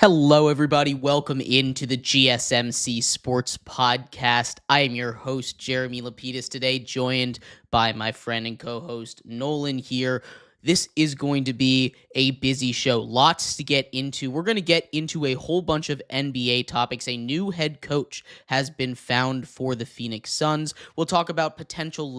Hello, everybody. Welcome into the GSMC Sports Podcast. I am your host, Jeremy Lapidus, today, joined by my friend and co-host, Nolan here. This is going to be a busy show. Lots to get into. We're going to get into a whole bunch of NBA topics. A new head coach has been found for the Phoenix Suns. We'll talk about potential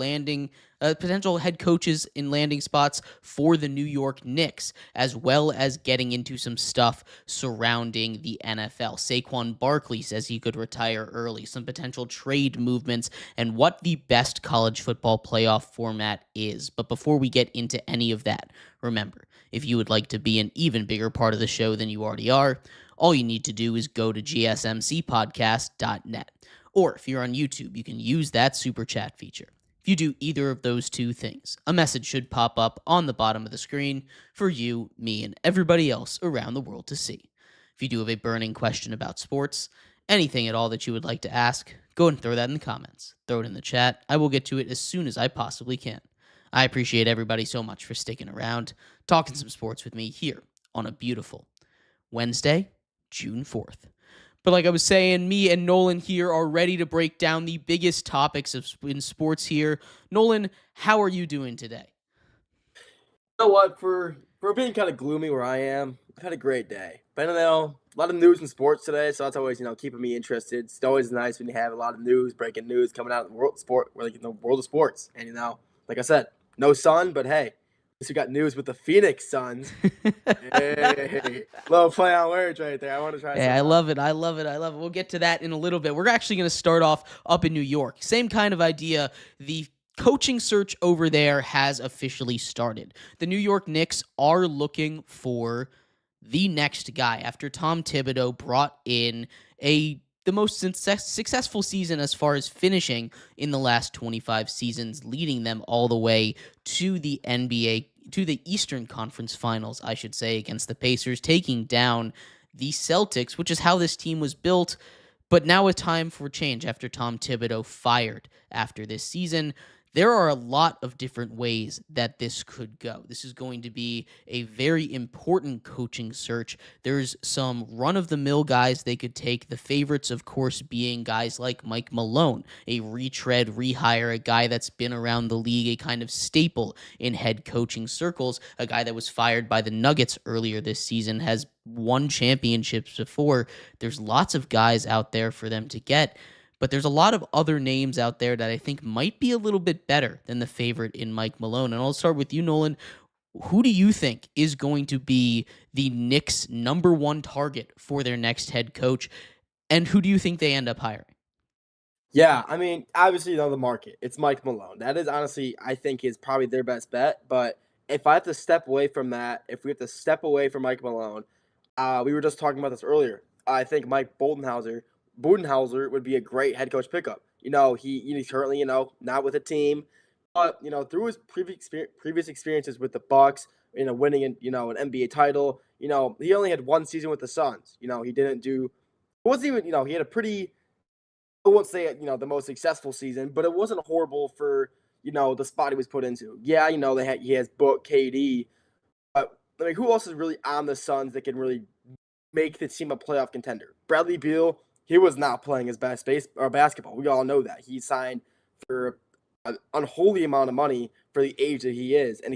head coaches in landing spots for the New York Knicks, as well as getting into some stuff surrounding the NFL. Saquon Barkley says he could retire early, some potential trade movements, and what the best college football playoff format is. But before we get into any of that, remember, if you would like to be an even bigger part of the show than you already are, all you need to do is go to gsmcpodcast.net. Or if you're on YouTube, you can use that super chat feature. If you do either of those two things, a message should pop up on the bottom of the screen for you, me, and everybody else around the world to see. If you do have a burning question about sports, anything at all that you would like to ask, go and throw that in the comments. Throw it in the chat. I will get to it as soon as I possibly can. I appreciate everybody so much for sticking around, talking some sports with me here on a beautiful Wednesday, June 4th. But like I was saying, me and Nolan here are ready to break down the biggest topics in sports here. Nolan, how are you doing today? You know what? For being kind of gloomy where I am, I've had a great day. But a lot of news in sports today, so that's always keeping me interested. It's always nice when you have a lot of news, breaking news coming out in the world of sports. And like I said, no sun, but hey, at least we got news with the Phoenix Suns. Hey, little play on words right there. I want to try. Hey, I love it. We'll get to that in a little bit. We're actually going to start off up in New York. Same kind of idea. The coaching search over there has officially started. The New York Knicks are looking for the next guy after Tom Thibodeau brought in the most successful season as far as finishing in the last 25 seasons, leading them all the way to the Eastern Conference Finals, I should say, against the Pacers, taking down the Celtics, which is how this team was built. But now a time for change after Tom Thibodeau fired after this season. There are a lot of different ways that this could go. This is going to be a very important coaching search. There's some run-of-the-mill guys they could take, the favorites, of course, being guys like Mike Malone, a retread, rehire, a guy that's been around the league, a kind of staple in head coaching circles, a guy that was fired by the Nuggets earlier this season, has won championships before. There's lots of guys out there for them to get. But there's a lot of other names out there that I think might be a little bit better than the favorite in Mike Malone. And I'll start with you, Nolan. Who do you think is going to be the Knicks' number one target for their next head coach? And who do you think they end up hiring? Yeah, obviously, the market. It's Mike Malone. That is honestly, I think, is probably their best bet. But if I have to step away from that, if we have to step away from Mike Malone, we were just talking about this earlier. I think Mike Budenholzer would be a great head coach pickup. He's currently, not with a team, but through his previous experiences with the Bucks, winning an NBA title, he only had one season with the Suns. He didn't do. It wasn't even, he had a pretty. I won't say the most successful season, but it wasn't horrible for the spot he was put into. Yeah, he has Book, KD, but who else is really on the Suns that can really make the team a playoff contender? Bradley Beal. He was not playing his best basketball. We all know that. He signed for an unholy amount of money for the age that he is. And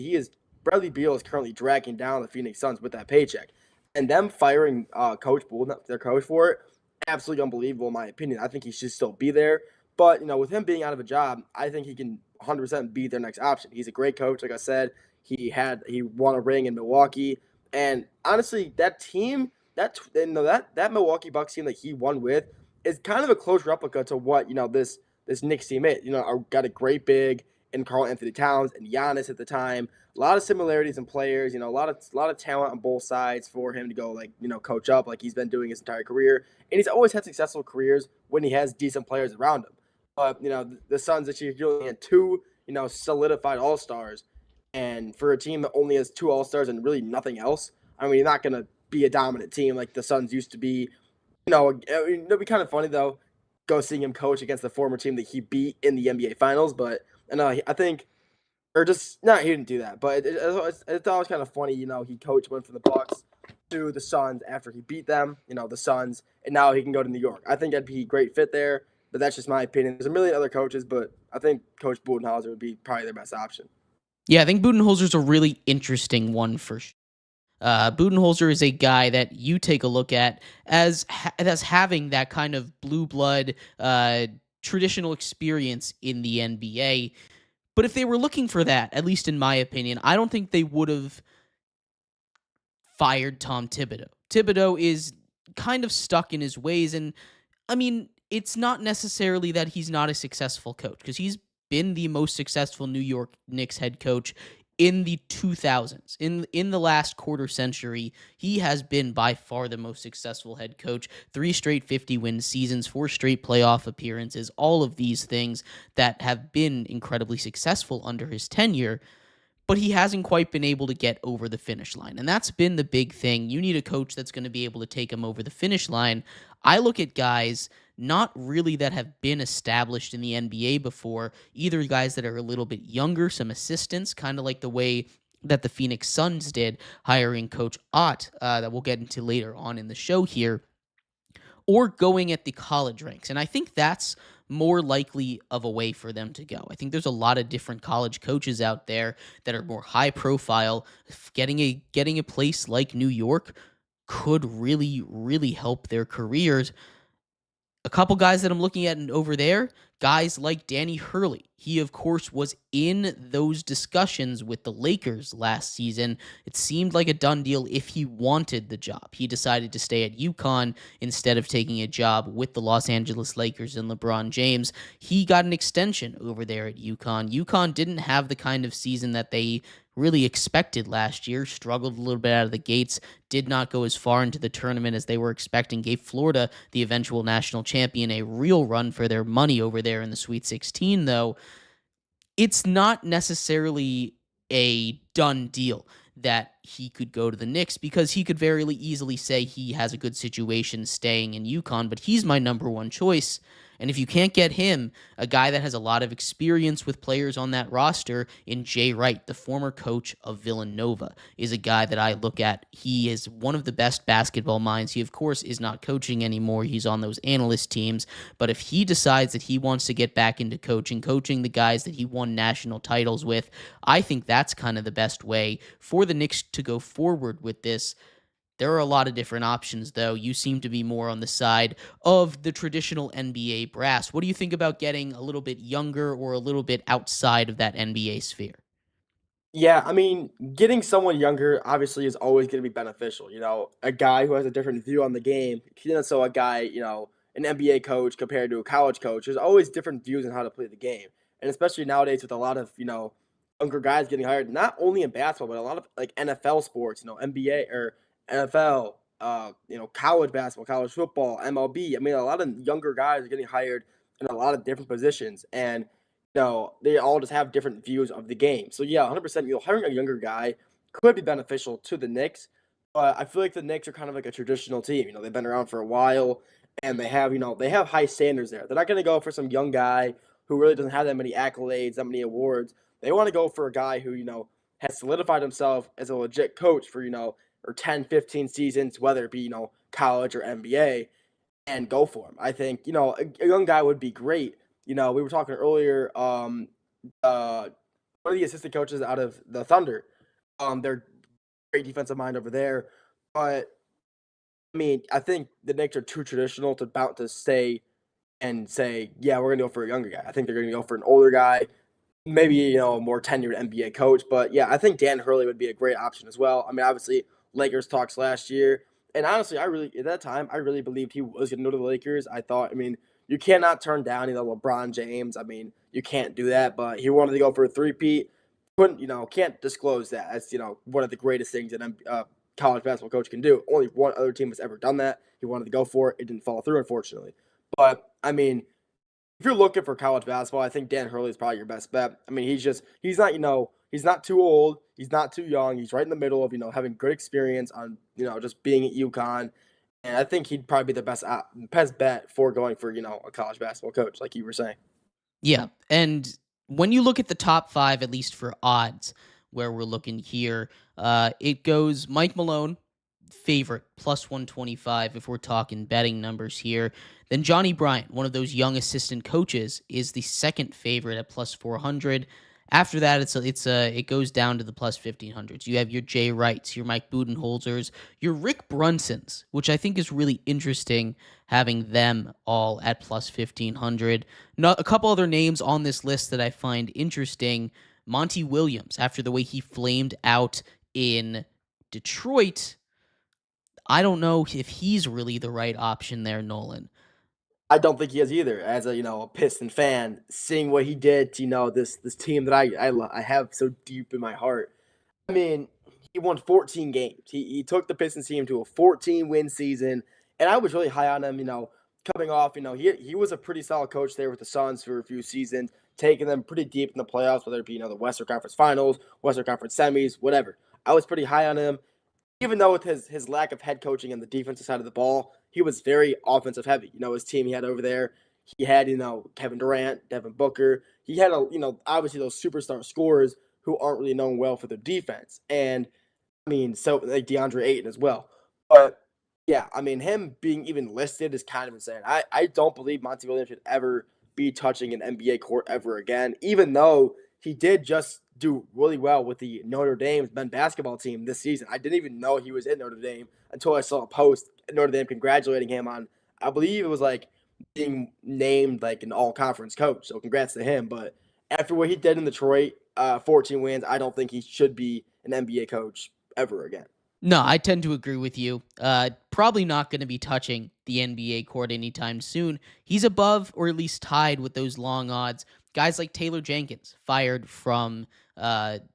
Bradley Beal is currently dragging down the Phoenix Suns with that paycheck. And them firing Coach Bolden, their coach, for it, absolutely unbelievable in my opinion. I think he should still be there. But, with him being out of a job, I think he can 100% be their next option. He's a great coach. Like I said, he won a ring in Milwaukee. And honestly, that team – that Milwaukee Bucks team that he won with is kind of a close replica to what this Knicks team is. Got a great big in Karl Anthony Towns and Giannis at the time. A lot of similarities in players. A lot of talent on both sides for him to go coach up like he's been doing his entire career. And he's always had successful careers when he has decent players around him. But the Suns this year only had two solidified All-Stars, and for a team that only has two All-Stars and really nothing else, you're not gonna be a dominant team like the Suns used to be. It'd be kind of funny though, go seeing him coach against the former team that he beat in the NBA Finals. But I think, or just no, he didn't do that. But it's always kind of funny. He coached one for the Bucks, to the Suns after he beat them, the Suns, and now he can go to New York. I think that'd be a great fit there, but that's just my opinion. There's a million other coaches, but I think Coach Budenholzer would be probably their best option. Yeah, I think Budenholzer's a really interesting one for sure. Budenholzer is a guy that you take a look at as having that kind of blue blood traditional experience in the NBA. But if they were looking for that, at least in my opinion, I don't think they would have fired Tom Thibodeau. Thibodeau is kind of stuck in his ways, and I mean, it's not necessarily that he's not a successful coach, because he's been the most successful New York Knicks head coach in the 2000s. In the last quarter century, he has been by far the most successful head coach. 3 straight 50-win seasons, 4 straight playoff appearances, all of these things that have been incredibly successful under his tenure. But he hasn't quite been able to get over the finish line. And that's been the big thing. You need a coach that's going to be able to take him over the finish line. I look at guys not really that have been established in the NBA before, either guys that are a little bit younger, some assistants, kind of like the way that the Phoenix Suns did, hiring Coach Ott, that we'll get into later on in the show here, or going at the college ranks. And I think that's more likely of a way for them to go. I think there's a lot of different college coaches out there that are more high profile. Getting a place like New York could really, really help their careers. A couple guys that I'm looking at over there, guys like Danny Hurley. He, of course, was in those discussions with the Lakers last season. It seemed like a done deal if he wanted the job. He decided to stay at UConn instead of taking a job with the Los Angeles Lakers and LeBron James. He got an extension over there at UConn. UConn didn't have the kind of season that they really expected last year, struggled a little bit out of the gates, did not go as far into the tournament as they were expecting, gave Florida, the eventual national champion, a real run for their money over there in the Sweet 16, though. It's not necessarily a done deal that he could go to the Knicks, because he could very easily say he has a good situation staying in UConn, but he's my number one choice. And if you can't get him, a guy that has a lot of experience with players on that roster in Jay Wright, the former coach of Villanova, is a guy that I look at. He is one of the best basketball minds. He, of course, is not coaching anymore. He's on those analyst teams. But if he decides that he wants to get back into coaching the guys that he won national titles with, I think that's kind of the best way for the Knicks to go forward with this. There are a lot of different options, though. You seem to be more on the side of the traditional NBA brass. What do you think about getting a little bit younger or a little bit outside of that NBA sphere? Yeah, I mean, getting someone younger obviously is always going to be beneficial. A guy who has a different view on the game, so a guy, an NBA coach compared to a college coach, there's always different views on how to play the game. And especially nowadays with a lot of, younger guys getting hired, not only in basketball, but a lot of like NFL sports, NBA or NFL, college basketball, college football, MLB. I mean, a lot of younger guys are getting hired in a lot of different positions. And they all just have different views of the game. So yeah, 100%. Hiring a younger guy could be beneficial to the Knicks, but I feel like the Knicks are kind of like a traditional team. They've been around for a while, and they have high standards there. They're not going to go for some young guy who really doesn't have that many accolades, that many awards. They want to go for a guy who has solidified himself as a legit coach for or 10, 15 seasons, whether it be college or NBA, and go for him. I think a young guy would be great. We were talking earlier. Uh, one of the assistant coaches out of the Thunder, they're great defensive mind over there. But I mean, I think the Knicks are too traditional to bout to stay and say, yeah, we're gonna go for a younger guy. I think they're gonna go for an older guy, maybe a more tenured NBA coach. But yeah, I think Dan Hurley would be a great option as well. I mean, obviously Lakers talks last year, and honestly, at that time I really believed he was going to go to the Lakers. I mean, you cannot turn down LeBron James. I mean, you can't do that. But he wanted to go for a three-peat. Couldn't can't disclose that. That's one of the greatest things that college basketball coach can do. Only one other team has ever done that. He wanted to go for it. It didn't follow through, unfortunately. But I mean, if you're looking for college basketball, I think Dan Hurley is probably your best bet. I mean, he's not, he's not too old, he's not too young. He's right in the middle of, having good experience on, just being at UConn. And I think he'd probably be the best bet for going for, a college basketball coach, like you were saying. Yeah, and when you look at the top 5, at least for odds, where we're looking here, it goes Mike Malone, favorite, plus 125 if we're talking betting numbers here. Then Johnny Bryant, one of those young assistant coaches, is the second favorite at plus 400. After that, it goes down to the plus 1500s. You have your Jay Wrights, your Mike Budenholzers, your Rick Brunsons, which I think is really interesting having them all at plus 1500. A couple other names on this list that I find interesting. Monty Williams, after the way he flamed out in Detroit, I don't know if he's really the right option there, Nolan. I don't think he is either. As a Piston fan, seeing what he did to this team that I have so deep in my heart. I mean, he won 14 games. He took the Pistons team to a 14-win season, and I was really high on him. Coming off, he was a pretty solid coach there with the Suns for a few seasons, taking them pretty deep in the playoffs, whether it be the Western Conference Finals, Western Conference semis, whatever. I was pretty high on him. Even though with his lack of head coaching and the defensive side of the ball, he was very offensive heavy. His team he had over there, he had, Kevin Durant, Devin Booker. He had, obviously those superstar scorers who aren't really known well for their defense. And, so like DeAndre Ayton as well. But, yeah, him being even listed is kind of insane. I don't believe Monty Williams should ever be touching an NBA court ever again, even though he did just do really well with the Notre Dame men's basketball team this season. I didn't even know he was in Notre Dame until I saw a post at Notre Dame congratulating him on, I believe it was like being named like an all-conference coach. So congrats to him. But after what he did in Detroit, 14 wins, I don't think he should be an NBA coach ever again. No, I tend to agree with you. Probably not going to be touching the NBA court anytime soon. He's above or at least tied with those long odds. Guys like Taylor Jenkins, fired from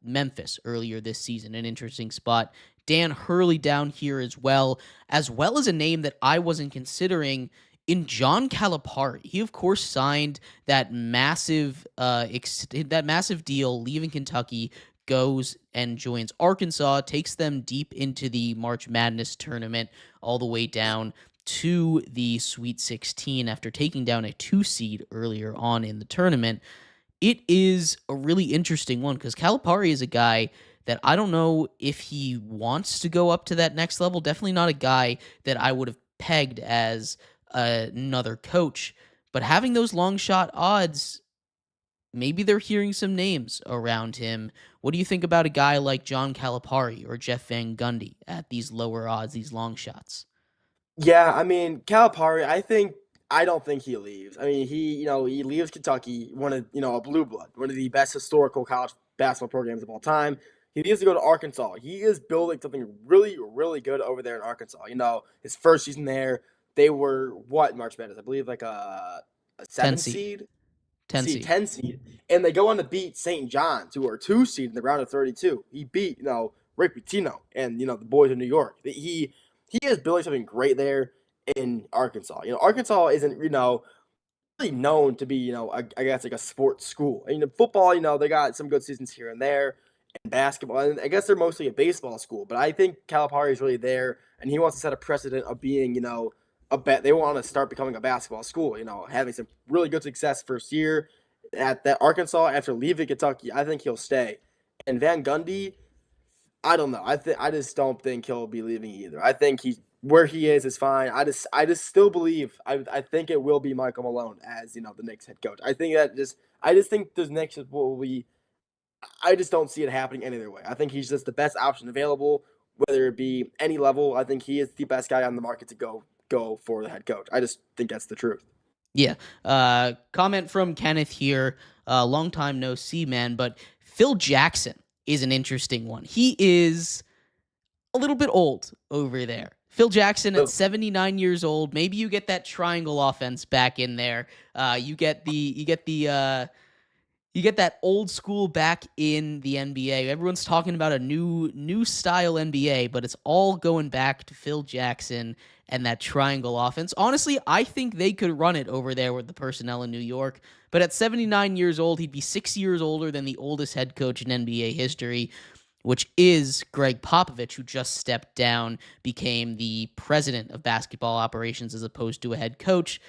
Memphis earlier this season, an interesting spot. Dan Hurley down here as well as a name that I wasn't considering in John Calipari. He, of course, signed that massive deal leaving Kentucky, goes and joins Arkansas, takes them deep into the March Madness tournament, all the way down to the Sweet 16 after taking down a 2 seed earlier on in the tournament. It is a really interesting one because Calipari is a guy that I don't know if he wants to go up to that next level. Definitely not a guy that I would have pegged as another coach. But having those long shot odds, maybe they're hearing some names around him. What do you think about a guy like John Calipari or Jeff Van Gundy at these lower odds, these long shots? Yeah, Calipari, I don't think he leaves. He leaves Kentucky, one of, a blue blood, one of the best historical college basketball programs of all time. He needs to go to Arkansas. He is building something really, really good over there in Arkansas. His first season there, they were what March Madness? I believe like a 10 seven seed. seed, 10 seed. 10 seed, and they go on to beat St. John's, who are 2 seed in the round of 32. He beat Rick Pitino and the boys in New York. He is building something great there in Arkansas. Arkansas isn't really known to be I guess like a sports school. Football, they got some good seasons here and there, and basketball, and I guess they're mostly a baseball school. But I think Calipari is really there, and he wants to set a precedent of being a bet. They want to start becoming a basketball school. Having some really good success first year at that Arkansas after leaving Kentucky. I think he'll stay. And Van Gundy, I don't know. I just don't think he'll be leaving either. I think he where he is fine. I just still believe I think it will be Michael Malone as the Knicks head coach. I just think the Knicks will be. I just don't see it happening any other way. I think he's just the best option available, whether it be any level. I think he is the best guy on the market to go for the head coach. I just think that's the truth. Yeah. Comment from Kenneth here. Long time no see, man. But Phil Jackson is an interesting one. He is a little bit old over there. Phil Jackson at 79 years old. Maybe you get that triangle offense back in there. You get that old school back in the NBA. Everyone's talking about a new style NBA, but it's all going back to Phil Jackson and that triangle offense. Honestly, I think they could run it over there with the personnel in New York. But at 79 years old, he'd be 6 years older than the oldest head coach in NBA history, which is Greg Popovich, who just stepped down, became the president of basketball operations as opposed to a head coach.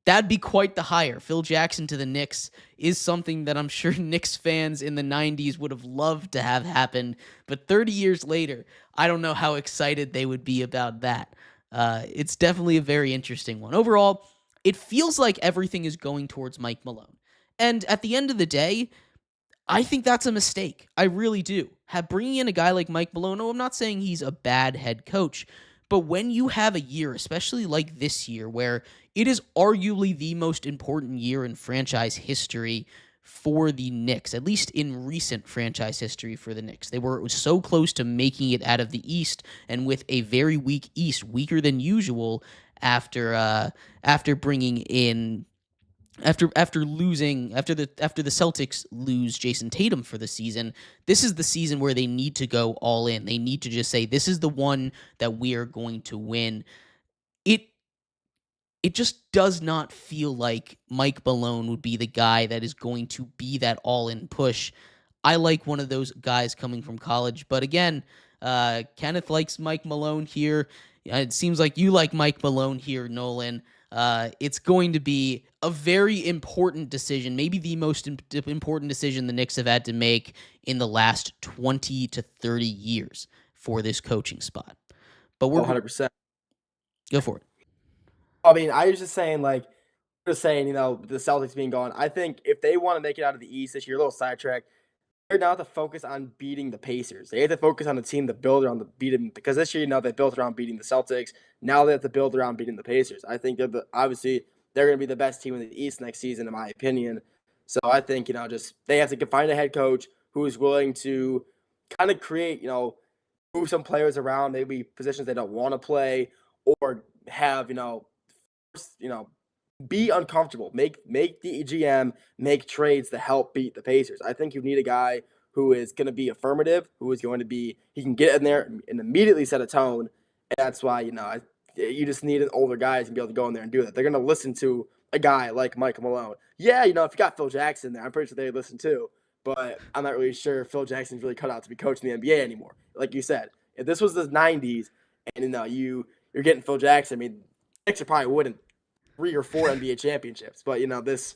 That'd be quite the hire. Phil Jackson to the Knicks is something that I'm sure Knicks fans in the 90s would have loved to have happened. But 30 years later, I don't know how excited they would be about that. It's definitely a very interesting one. Overall, it feels like everything is going towards Mike Malone. And at the end of the day, I think that's a mistake. I really do. Bringing in a guy like Mike Malone, I'm not saying he's a bad head coach, but when you have a year, especially like this year, where it is arguably the most important year in franchise history for the Knicks, at least in recent franchise history for the Knicks. They were so close to making it out of the East, and with a very weak East, weaker than usual after bringing in after the Celtics lose Jason Tatum for the season. This is the season where they need to go all in. They need to just say, this is the one that we are going to win. It just does not feel like Mike Malone would be the guy that is going to be that all-in push. I like one of those guys coming from college, but again, Kenneth likes Mike Malone here. It seems like you like Mike Malone here, Nolan. It's going to be a very important decision, maybe the most important decision the Knicks have had to make in the last 20 to 30 years for this coaching spot. But we're 100%. Go for it. I mean, I was just saying, the Celtics being gone. I think if they want to make it out of the East this year, a little sidetrack, they're now to focus on beating the Pacers. They have to focus on the team to build around because this year, they built around beating the Celtics. Now they have to build around beating the Pacers. I think obviously they're going to be the best team in the East next season, in my opinion. So I think, they have to find a head coach who is willing to kind of create, move some players around, maybe positions they don't want to play, or have, be uncomfortable. Make the GM make trades to help beat the Pacers. I think you need a guy who is going to be affirmative, who is going to be he can get in there and immediately set a tone. And that's why you just need an older guy to be able to go in there and do that. They're going to listen to a guy like Mike Malone. Yeah, if you got Phil Jackson there, I'm pretty sure they'd listen too. But I'm not really sure Phil Jackson's really cut out to be coaching the NBA anymore. Like you said, if this was the '90s and you're getting Phil Jackson, I mean, the Knicks probably wouldn't 3 or 4 NBA championships, but this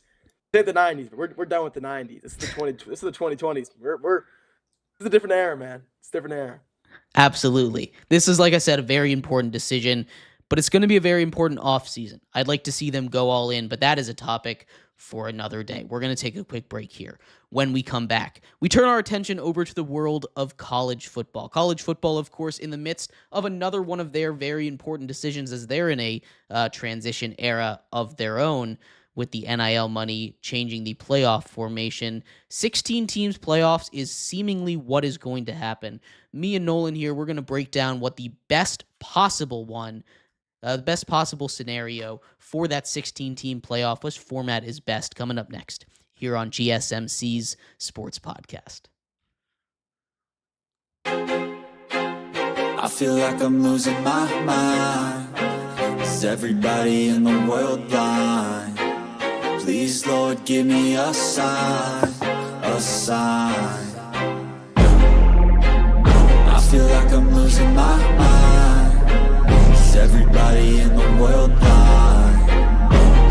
is the '90s. But we're done with the '90s. This is the 2020s. It's a different era, man. It's a different era. Absolutely. This is, like I said, a very important decision, but it's going to be a very important offseason. I'd like to see them go all in, but that is a topic for another day. We're going to take a quick break here. When we come back, we turn our attention over to the world of college football. College football, of course, in the midst of another one of their very important decisions as they're in a transition era of their own with the NIL money changing the playoff formation. 16 teams playoffs is seemingly what is going to happen. Me and Nolan here, we're going to break down what the best possible scenario for that 16-team playoff, which format is best, coming up next here on GSMC's Sports Podcast. I feel like I'm losing my mind. Is everybody in the world blind? Please, Lord, give me a sign, a sign. I feel like I'm losing my mind. Is everybody in the world blind?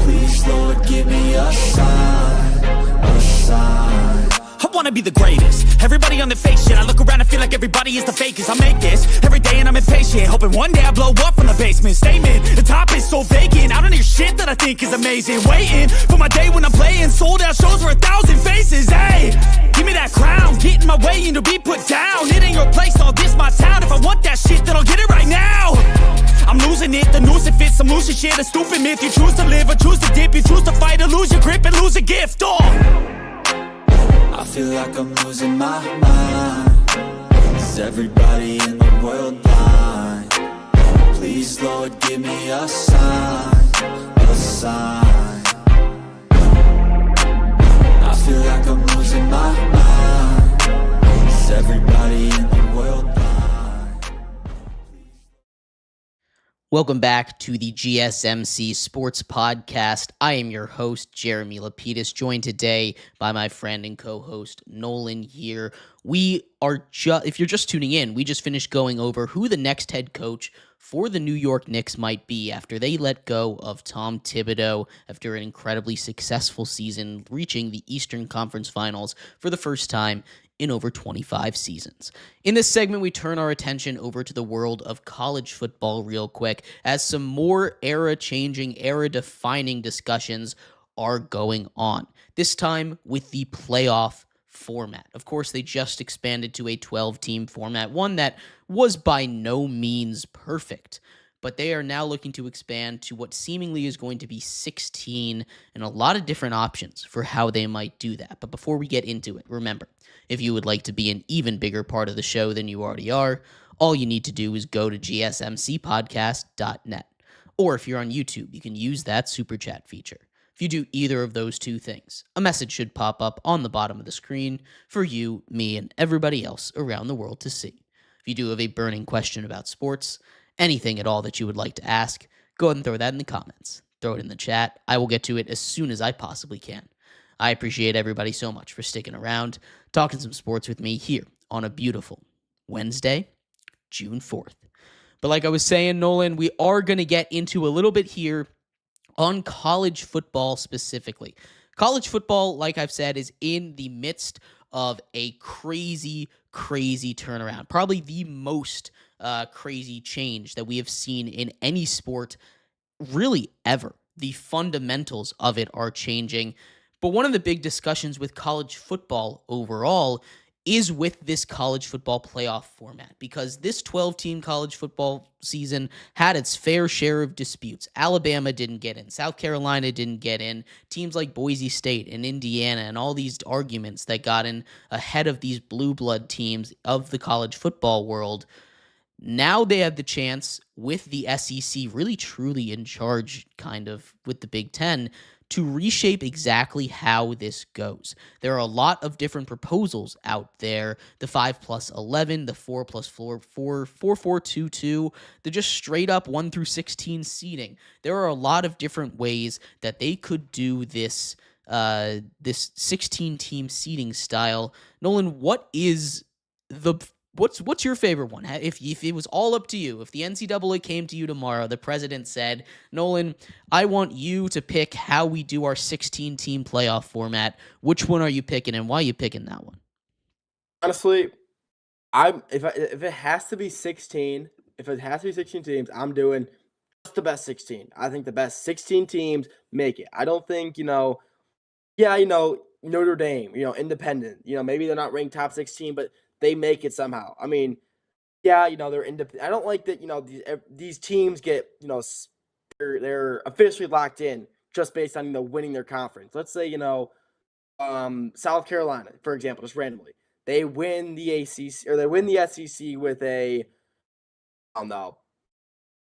Please, Lord, give me a sign, a sign. I wanna be the greatest. Everybody on the fake shit. I look around and feel like everybody is the fakest. I make this every day and I'm impatient, hoping one day I blow up from the basement. Statement, the top is so vacant. I don't hear shit that I think is amazing. Waiting for my day when I'm playing sold out shows for 1,000 faces. Hey, give me that crown, get in my way and to be put down. It ain't your place, all this my town. If I want that shit, then I'll get it right now. I'm losing it, the noose it fits, I'm losing shit. A stupid myth, you choose to live or choose to dip. You choose to fight or lose your grip and lose a gift. I feel like I'm losing my mind. Is everybody in the world blind? Please, Lord, give me a sign, a sign. I feel like I'm losing my mind. Is everybody in the world blind? Welcome back to the GSMC Sports Podcast. I am your host, Jeremy Lapidus, joined today by my friend and co-host, Nolan here. We are if you're just tuning in, we just finished going over who the next head coach for the New York Knicks might be after they let go of Tom Thibodeau after an incredibly successful season, reaching the Eastern Conference Finals for the first time in over 25 seasons. In this segment, we turn our attention over to the world of college football real quick, as some more era-changing, era-defining discussions are going on, this time with the playoff format. Of course, they just expanded to a 12-team format, one that was by no means perfect, but they are now looking to expand to what seemingly is going to be 16 and a lot of different options for how they might do that. But before we get into it, remember, if you would like to be an even bigger part of the show than you already are, all you need to do is go to gsmcpodcast.net. Or if you're on YouTube, you can use that super chat feature. If you do either of those two things, a message should pop up on the bottom of the screen for you, me, and everybody else around the world to see. If you do have a burning question about sports, anything at all that you would like to ask, go ahead and throw that in the comments. Throw it in the chat. I will get to it as soon as I possibly can. I appreciate everybody so much for sticking around, talking some sports with me here on a beautiful Wednesday, June 4th. But like I was saying, Nolan, we are going to get into a little bit here on college football specifically. College football, like I've said, is in the midst of a crazy turnaround. Probably the most crazy change that we have seen in any sport really ever. The fundamentals of it are changing. But one of the big discussions with college football overall is with this college football playoff format, because this 12-team college football season had its fair share of disputes. Alabama didn't get in. South Carolina didn't get in. Teams like Boise State and Indiana and all these arguments that got in ahead of these blue blood teams of the college football world. Now they have the chance, with the SEC really truly in charge kind of with the Big Ten, to reshape exactly how this goes. There are a lot of different proposals out there. The 5+11, the 4+4, 4-4-2-2, the just straight up 1 through 16 seeding. There are a lot of different ways that they could do this 16-team seeding style. Nolan, what's your favorite one? If it was all up to you, if the NCAA came to you tomorrow, the president said, Nolan, I want you to pick how we do our 16-team playoff format. Which one are you picking, and why are you picking that one? Honestly, if it has to be 16, if it has to be 16 teams, I'm doing just the best 16. I think the best 16 teams make it. I don't think, Notre Dame, independent, maybe they're not ranked top 16, but they make it somehow. I mean, they're independent. I don't like that, these teams get, they're officially locked in just based on, winning their conference. Let's say, South Carolina, for example, just randomly. They win the ACC, or they win the SEC with a, I don't know,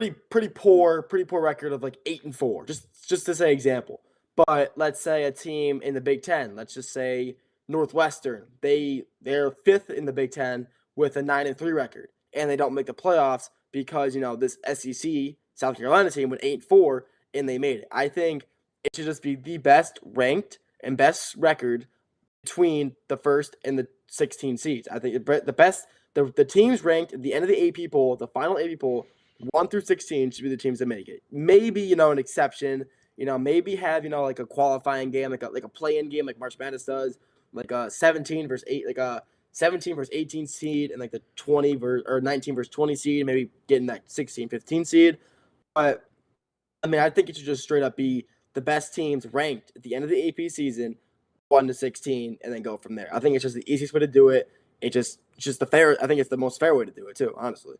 pretty poor record of like 8-4, just to say example. But let's say a team in the Big Ten, let's just say Northwestern, they're 5th in the Big Ten with a 9-3 record, and they don't make the playoffs because this SEC South Carolina team went 8-4 and they made it. I think it should just be the best ranked and best record between the first and the 16 seeds. I think the teams ranked at the end of the AP poll, the final AP poll, 1 through 16 should be the teams that make it. Maybe an exception. Maybe have like a qualifying game, like a play-in game, like March Madness does. Like a 17 versus 18 seed, and like the 19 versus 20 seed, maybe getting that 16, 15 seed. But I mean, I think it should just straight up be the best teams ranked at the end of the AP season, 1 to 16, and then go from there. I think it's just the easiest way to do it. It's just the fair. I think it's the most fair way to do it too, honestly.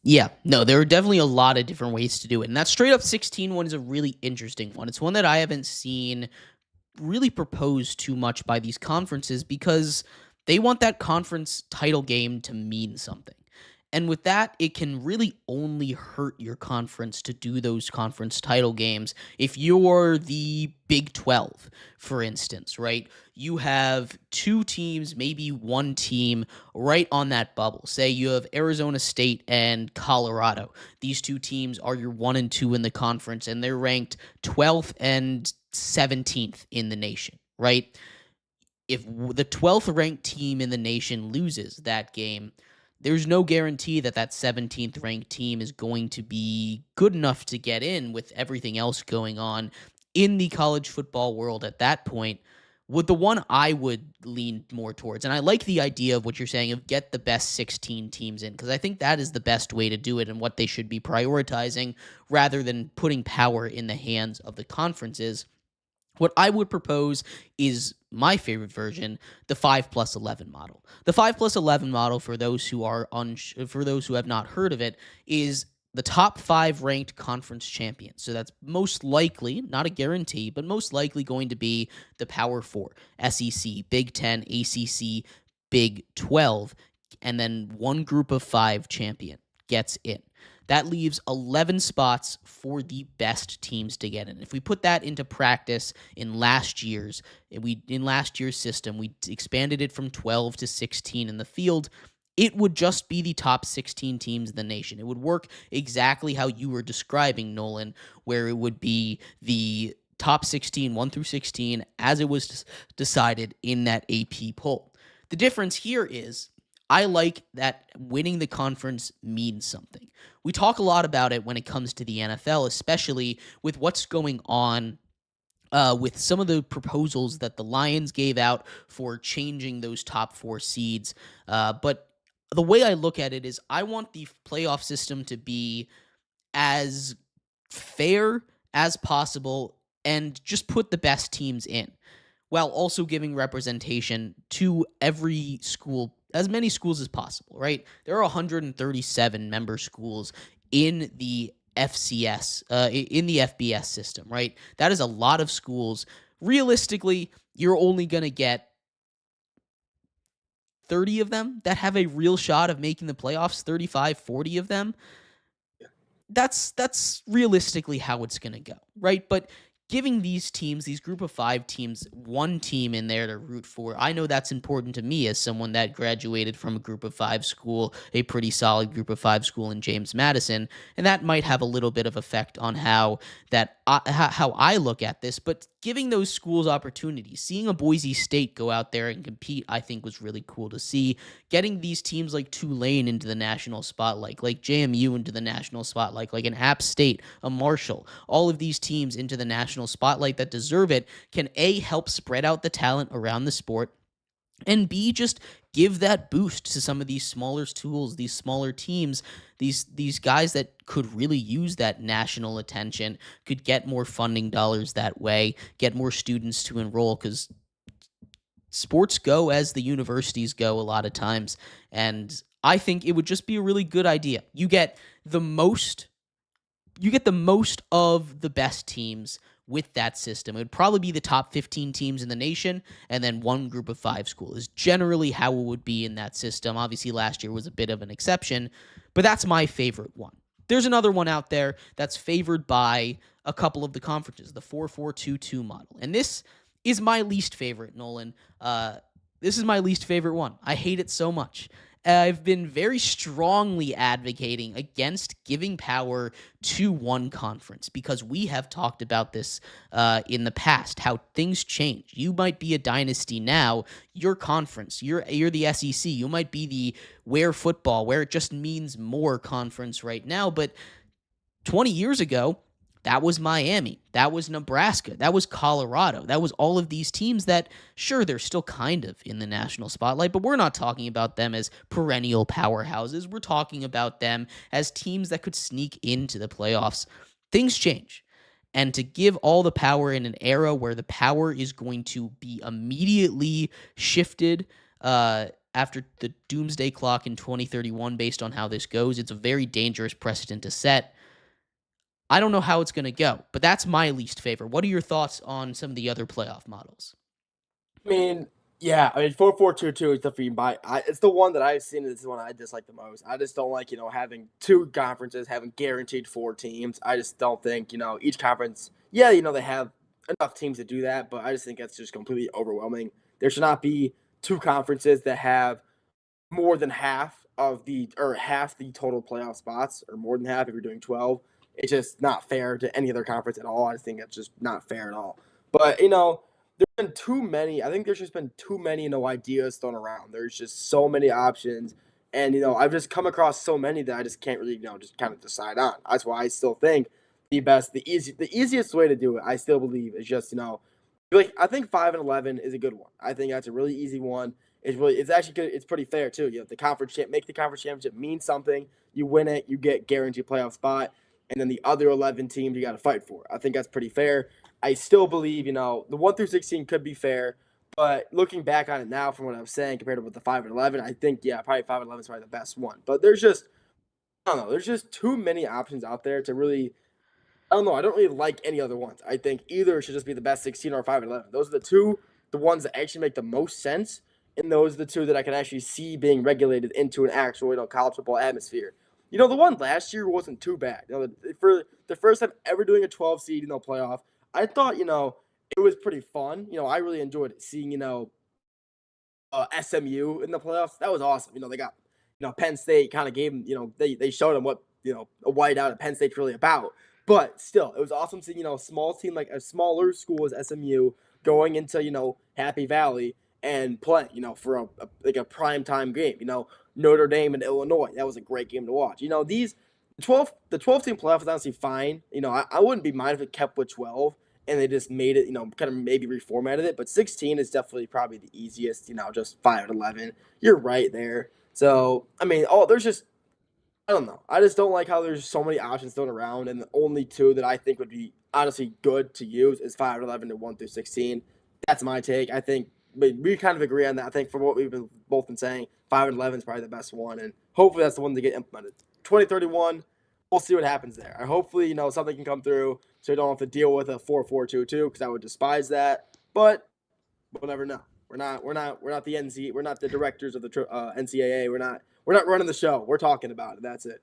Yeah, no, there are definitely a lot of different ways to do it. And that straight up 16 one is a really interesting one. It's one that I haven't seen really proposed too much by these conferences, because they want that conference title game to mean something. And with that, it can really only hurt your conference to do those conference title games. If you're the Big 12, for instance, right? You have 2 teams, maybe 1 team right on that bubble. Say you have Arizona State and Colorado. These 2 teams are your 1 and 2 in the conference, and they're ranked 12th and 17th in the nation, right? If the 12th ranked team in the nation loses that game, there's no guarantee that that 17th ranked team is going to be good enough to get in with everything else going on in the college football world at that point. With the one I would lean more towards, and I like the idea of what you're saying of get the best 16 teams in, because I think that is the best way to do it and what they should be prioritizing rather than putting power in the hands of the conferences. What I would propose is my favorite version, the 5+11 model. The 5+11 model, for those who are for those who have not heard of it, is the top 5 ranked conference champions. So that's most likely, not a guarantee, but most likely going to be the Power 4, SEC, Big 10, ACC, Big 12, and then one group of 5 champion gets in. That leaves 11 spots for the best teams to get in. If we put that into practice in last year's system, we expanded it from 12 to 16 in the field. It would just be the top 16 teams in the nation. It would work exactly how you were describing, Nolan, where it would be the top 16, 1 through 16, as it was decided in that AP poll. The difference here is I like that winning the conference means something. We talk a lot about it when it comes to the NFL, especially with what's going on with some of the proposals that the Lions gave out for changing those top 4 seeds. But the way I look at it is I want the playoff system to be as fair as possible and just put the best teams in, while also giving representation to every school, as many schools as possible, right? There are 137 member schools in the FCS, in the FBS system, right? That is a lot of schools. Realistically, you're only going to get 30 of them that have a real shot of making the playoffs, 35, 40 of them. That's realistically how it's going to go, right? But giving these teams, these group of 5 teams, one team in there to root for, I know that's important to me as someone that graduated from a group of 5 school, a pretty solid group of 5 school in James Madison, and that might have a little bit of effect on how I look at this. But giving those schools opportunities, seeing a Boise State go out there and compete, I think was really cool to see. Getting these teams like Tulane into the national spotlight, like JMU into the national spotlight, like an App State, a Marshall, all of these teams into the national spotlight that deserve it can A, help spread out the talent around the sport, and B, just give that boost to some of these smaller schools, these smaller teams, these guys that could really use that national attention, could get more funding dollars that way, get more students to enroll, because sports go as the universities go a lot of times, and I think it would just be a really good idea. You get the most of the best teams with that system. It would probably be the top 15 teams in the nation, and then one group of 5 schools is generally how it would be in that system. Obviously, last year was a bit of an exception, but that's my favorite one. There's another one out there that's favored by a couple of the conferences, the 4-4-2-2 model. And this is my least favorite, Nolan. This is my least favorite one. I hate it so much. I've been very strongly advocating against giving power to one conference because we have talked about this in the past, how things change. You might be a dynasty now. Your conference, you're the SEC. You might be the where football, where it just means more conference right now. But 20 years ago, that was Miami. That was Nebraska. That was Colorado. That was all of these teams that, sure, they're still kind of in the national spotlight, but we're not talking about them as perennial powerhouses. We're talking about them as teams that could sneak into the playoffs. Things change. And to give all the power in an era where the power is going to be immediately shifted after the doomsday clock in 2031, based on how this goes, it's a very dangerous precedent to set. I don't know how it's going to go, but that's my least favorite. What are your thoughts on some of the other playoff models? I mean, 4-4-2-2 is definitely it's the one that I've seen. It's the one I dislike the most. I just don't like, having 2 conferences, having guaranteed 4 teams. I just don't think, each conference, they have enough teams to do that, but I just think that's just completely overwhelming. There should not be 2 conferences that have more than half the total playoff spots, or more than half if you're doing 12. It's just not fair to any other conference at all. I just think it's just not fair at all. But, there's been too many. I think there's just been too many, ideas thrown around. There's just so many options. And, I've just come across so many that I just can't really, just kind of decide on. That's why I still think the easiest way to do it, I still believe, is just, like, I think 5-11 is a good one. I think that's a really easy one. It's actually good. It's pretty fair too. The make the conference championship mean something. You win it, you get guaranteed playoff spot, and then the other 11 teams you got to fight for. I think that's pretty fair. I still believe, the 1 through 16 could be fair, but looking back on it now, from what I'm saying, compared to with the 5-11, I think probably 5-11 is probably the best one. But there's just, I don't know, there's just too many options out there to really. I don't know. I don't really like any other ones. I think either should just be the best 16 or 5-11. Those are the ones that actually make the most sense, and those are the two that I can actually see being regulated into an actual, college football atmosphere. The one last year wasn't too bad. For the first time ever doing a 12 seed, playoff, I thought, it was pretty fun. I really enjoyed it, seeing, SMU in the playoffs. That was awesome. They got, Penn State kind of gave them, they showed them what, a whiteout at Penn State's really about. But still, it was awesome seeing, a small team, like a smaller school as SMU, going into, Happy Valley and playing, for a prime time game. Notre Dame and Illinois. That was a great game to watch. The 12 team playoff is honestly fine. I wouldn't be mind if it kept with 12 and they just made it, kind of maybe reformatted it. But 16 is definitely probably the easiest, just 5-11. You're right there. So, I mean, there's just, I don't know. I just don't like how there's so many options thrown around, and the only two that I think would be honestly good to use is 5-11 and 1 through 16. That's my take. I think we kind of agree on that. I think from what we've both been saying, 5-11 is probably the best one, and hopefully that's the one to get implemented. 2031, we'll see what happens there. Hopefully, something can come through so we don't have to deal with a 4-4-2-2, because I would despise that. But we'll never know. We're not the NC. We're not the directors of the NCAA. We're not running the show. We're talking about it. That's it.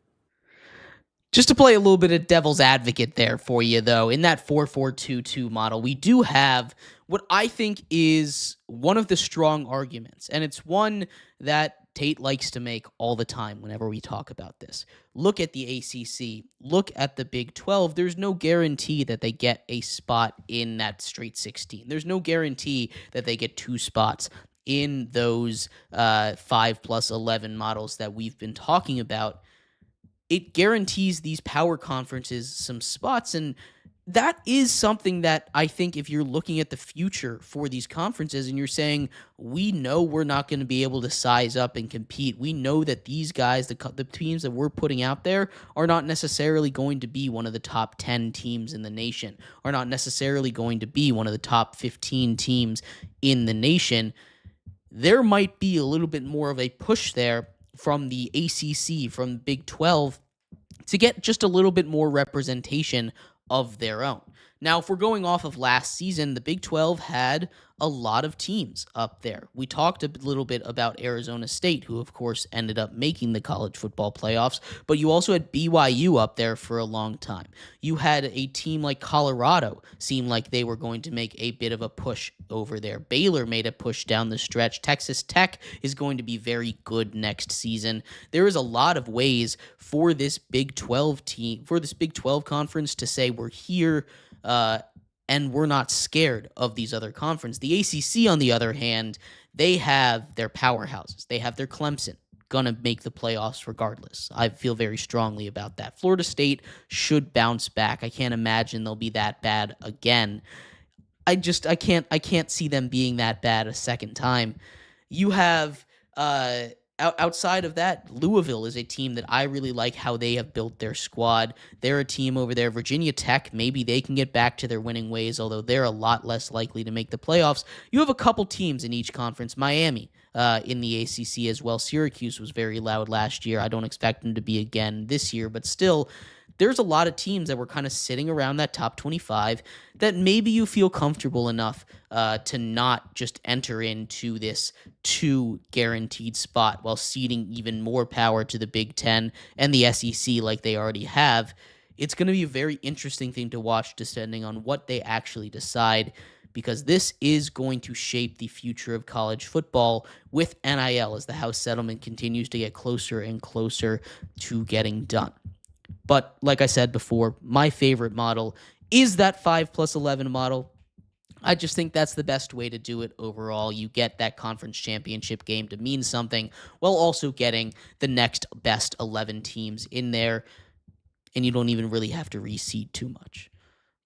Just to play a little bit of devil's advocate there for you, though, in that 4-4-2-2 model, we do have what I think is one of the strong arguments, and it's one that Tate likes to make all the time whenever we talk about this. Look at the ACC. Look at the Big 12. There's no guarantee that they get a spot in that straight 16. There's no guarantee that they get 2 spots in those 5+11 models that we've been talking about. It guarantees these power conferences some spots, and that is something that I think if you're looking at the future for these conferences and you're saying, we know we're not going to be able to size up and compete. We know that these guys, the teams that we're putting out there, are not necessarily going to be one of the top 10 teams in the nation, are not necessarily going to be one of the top 15 teams in the nation. There might be a little bit more of a push there from the ACC, from Big 12, to get just a little bit more representation of their own. Now, if we're going off of last season, the Big 12 had a lot of teams up there. We talked a little bit about Arizona State, who, of course, ended up making the college football playoffs, but you also had BYU up there for a long time. You had a team like Colorado seem like they were going to make a bit of a push over there. Baylor made a push down the stretch. Texas Tech is going to be very good next season. There is a lot of ways for this Big 12 team, for this Big 12 conference to say we're here, and we're not scared of these other conferences. The ACC, on the other hand, they have their powerhouses. They have their Clemson, going to make the playoffs regardless. I feel very strongly about that. Florida State should bounce back. I can't imagine they'll be that bad again. I can't see them being that bad a second time. You have outside of that, Louisville is a team that I really like how they have built their squad. They're a team over there. Virginia Tech, maybe they can get back to their winning ways, although they're a lot less likely to make the playoffs. You have a couple teams in each conference. Miami in the ACC as well. Syracuse was very loud last year. I don't expect them to be again this year, but still, there's a lot of teams that were kind of sitting around that top 25 that maybe you feel comfortable enough to not just enter into this 2 guaranteed spot while ceding even more power to the Big Ten and the SEC like they already have. It's going to be a very interesting thing to watch depending on what they actually decide, because this is going to shape the future of college football with NIL as the House settlement continues to get closer and closer to getting done. But like I said before, my favorite model is that 5+11 model. I just think that's the best way to do it overall. You get that conference championship game to mean something while also getting the next best 11 teams in there, and you don't even really have to reseed too much.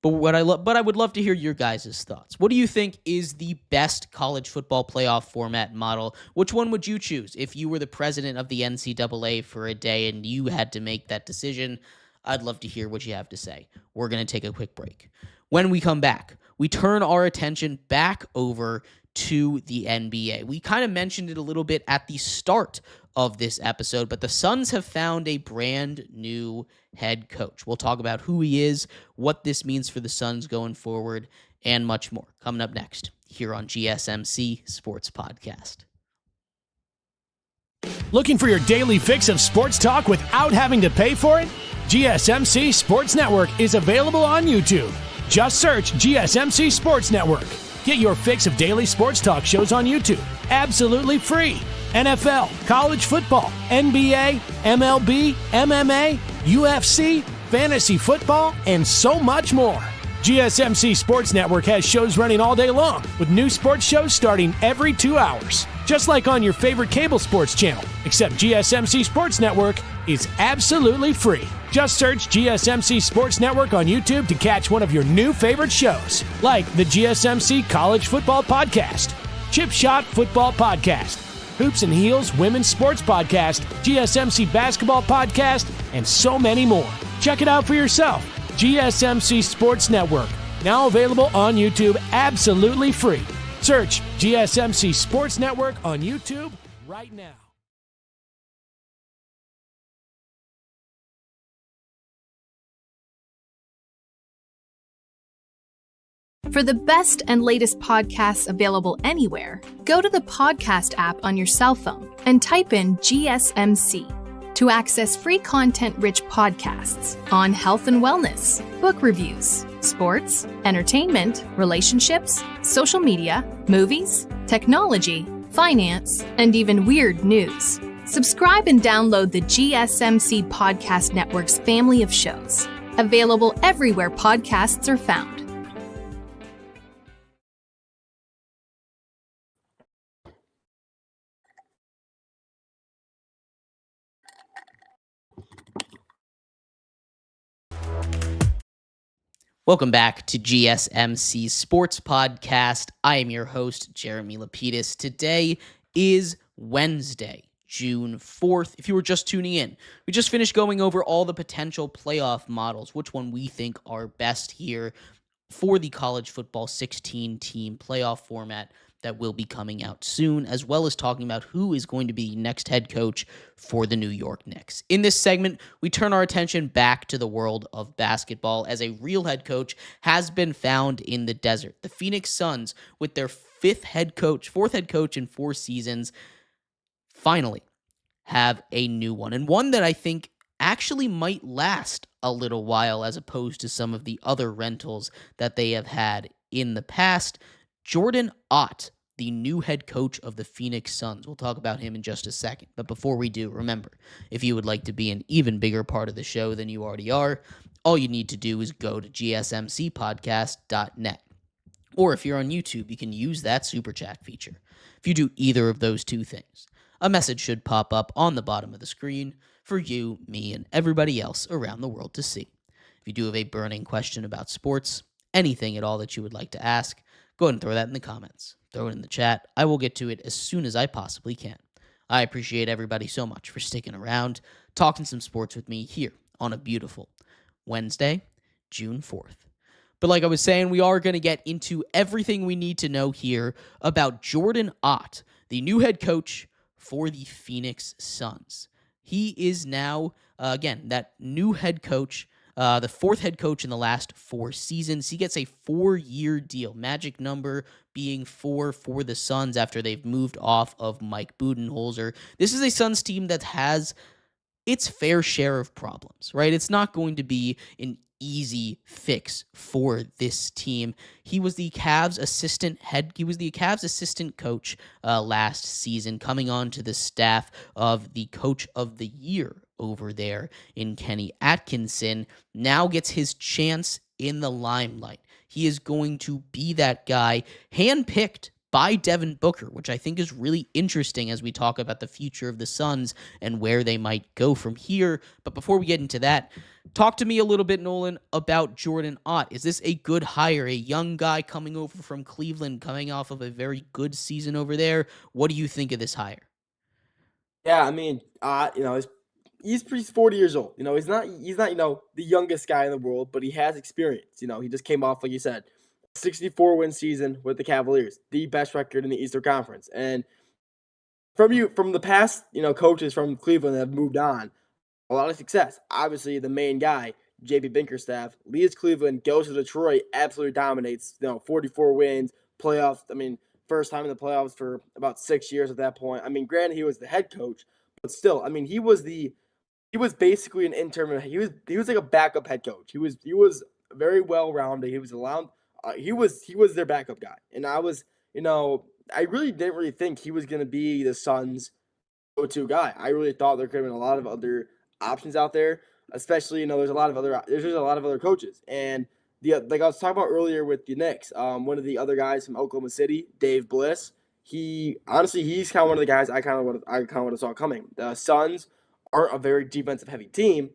But I would love to hear your guys' thoughts. What do you think is the best college football playoff format model? Which one would you choose if you were the president of the NCAA for a day and you had to make that decision? I'd love to hear what you have to say. We're going to take a quick break. When we come back, we turn our attention back over to the NBA. We kind of mentioned it a little bit at the start of this episode, but the Suns have found a brand new head coach. We'll talk about who he is, what this means for the Suns going forward, and much more coming up next here on GSMC Sports Podcast. Looking for your daily fix of sports talk without having to pay for it? GSMC Sports Network is available on YouTube. Just search GSMC Sports Network. Get your fix of daily sports talk shows on YouTube, absolutely free. NFL, college football, NBA, MLB, MMA, UFC, fantasy football, and so much more. GSMC Sports Network has shows running all day long, with new sports shows starting every 2 hours. Just like on your favorite cable sports channel, except GSMC Sports Network is absolutely free. Just search GSMC Sports Network on YouTube to catch one of your new favorite shows, like the GSMC College Football Podcast, Chip Shot Football Podcast, Hoops and Heels Women's Sports Podcast, GSMC Basketball Podcast, and so many more. Check it out for yourself. GSMC Sports Network, now available on YouTube absolutely free. Search GSMC Sports Network on YouTube right now. For the best and latest podcasts available anywhere, go to the podcast app on your cell phone and type in GSMC to access free content-rich podcasts on health and wellness, book reviews, sports, entertainment, relationships, social media, movies, technology, finance, and even weird news. Subscribe and download the GSMC Podcast Network's family of shows, available everywhere podcasts are found. Welcome back to GSMC Sports Podcast. I am your host, Jeremy Lapidus. Today is Wednesday, June 4th. If you were just tuning in, we just finished going over all the potential playoff models, which one we think are best here for the college football 16-team playoff format that will be coming out soon, as well as talking about who is going to be next head coach for the New York Knicks. In this segment, we turn our attention back to the world of basketball as a real head coach has been found in the desert. The Phoenix Suns, with their fourth head coach in 4 seasons, finally have a new one, and one that I think actually might last a little while as opposed to some of the other rentals that they have had in the past. Jordan Ott, the new head coach of the Phoenix Suns. We'll talk about him in just a second. But before we do, remember, if you would like to be an even bigger part of the show than you already are, all you need to do is go to gsmcpodcast.net. Or if you're on YouTube, you can use that super chat feature. If you do either of those two things, a message should pop up on the bottom of the screen for you, me, and everybody else around the world to see. If you do have a burning question about sports, anything at all that you would like to ask, go ahead and throw that in the comments. Throw it in the chat. I will get to it as soon as I possibly can. I appreciate everybody so much for sticking around, talking some sports with me here on a beautiful Wednesday, June 4th. But like I was saying, we are going to get into everything we need to know here about Jordan Ott, the new head coach for the Phoenix Suns. He is now, again, that new head coach, the 4th head coach in the last 4 seasons. He gets a 4-year deal, magic number being 4 for the Suns after they've moved off of Mike Budenholzer. This is a Suns team that has its fair share of problems, right? It's not going to be an easy fix for this team. He was the Cavs assistant coach last season, coming on to the staff of the coach of the year over there in Kenny Atkinson. Now gets his chance in the limelight. He is going to be that guy handpicked by Devin Booker, which I think is really interesting as we talk about the future of the Suns and where they might go from here. But before we get into that, talk to me a little bit, Nolan, about Jordan Ott. Is this a good hire? A young guy coming over from Cleveland, coming off of a very good season over there. What do you think of this hire? Yeah, I mean, he's 40 years old. He's not the youngest guy in the world, but he has experience. He just came off, like you said, 64-win season with the Cavaliers, the best record in the Eastern Conference. And from the past, coaches from Cleveland that have moved on, a lot of success. Obviously, the main guy, JB Bickerstaff, leaves Cleveland, goes to Detroit, absolutely dominates. 44 wins, playoffs. I mean, first time in the playoffs for about 6 years at that point. I mean, granted, he was the head coach, but still, I mean, he was basically an interim. He was like a backup head coach. He was very well rounded. He was allowed. He was their backup guy, and I really didn't really think he was going to be the Suns' go-to guy. I really thought there could have been a lot of other options out there, especially there's just a lot of other coaches, and like I was talking about earlier with the Knicks. One of the other guys from Oklahoma City, Dave Bliss. He's kind of one of the guys I kind of would have saw coming. The Suns aren't a very defensive heavy team,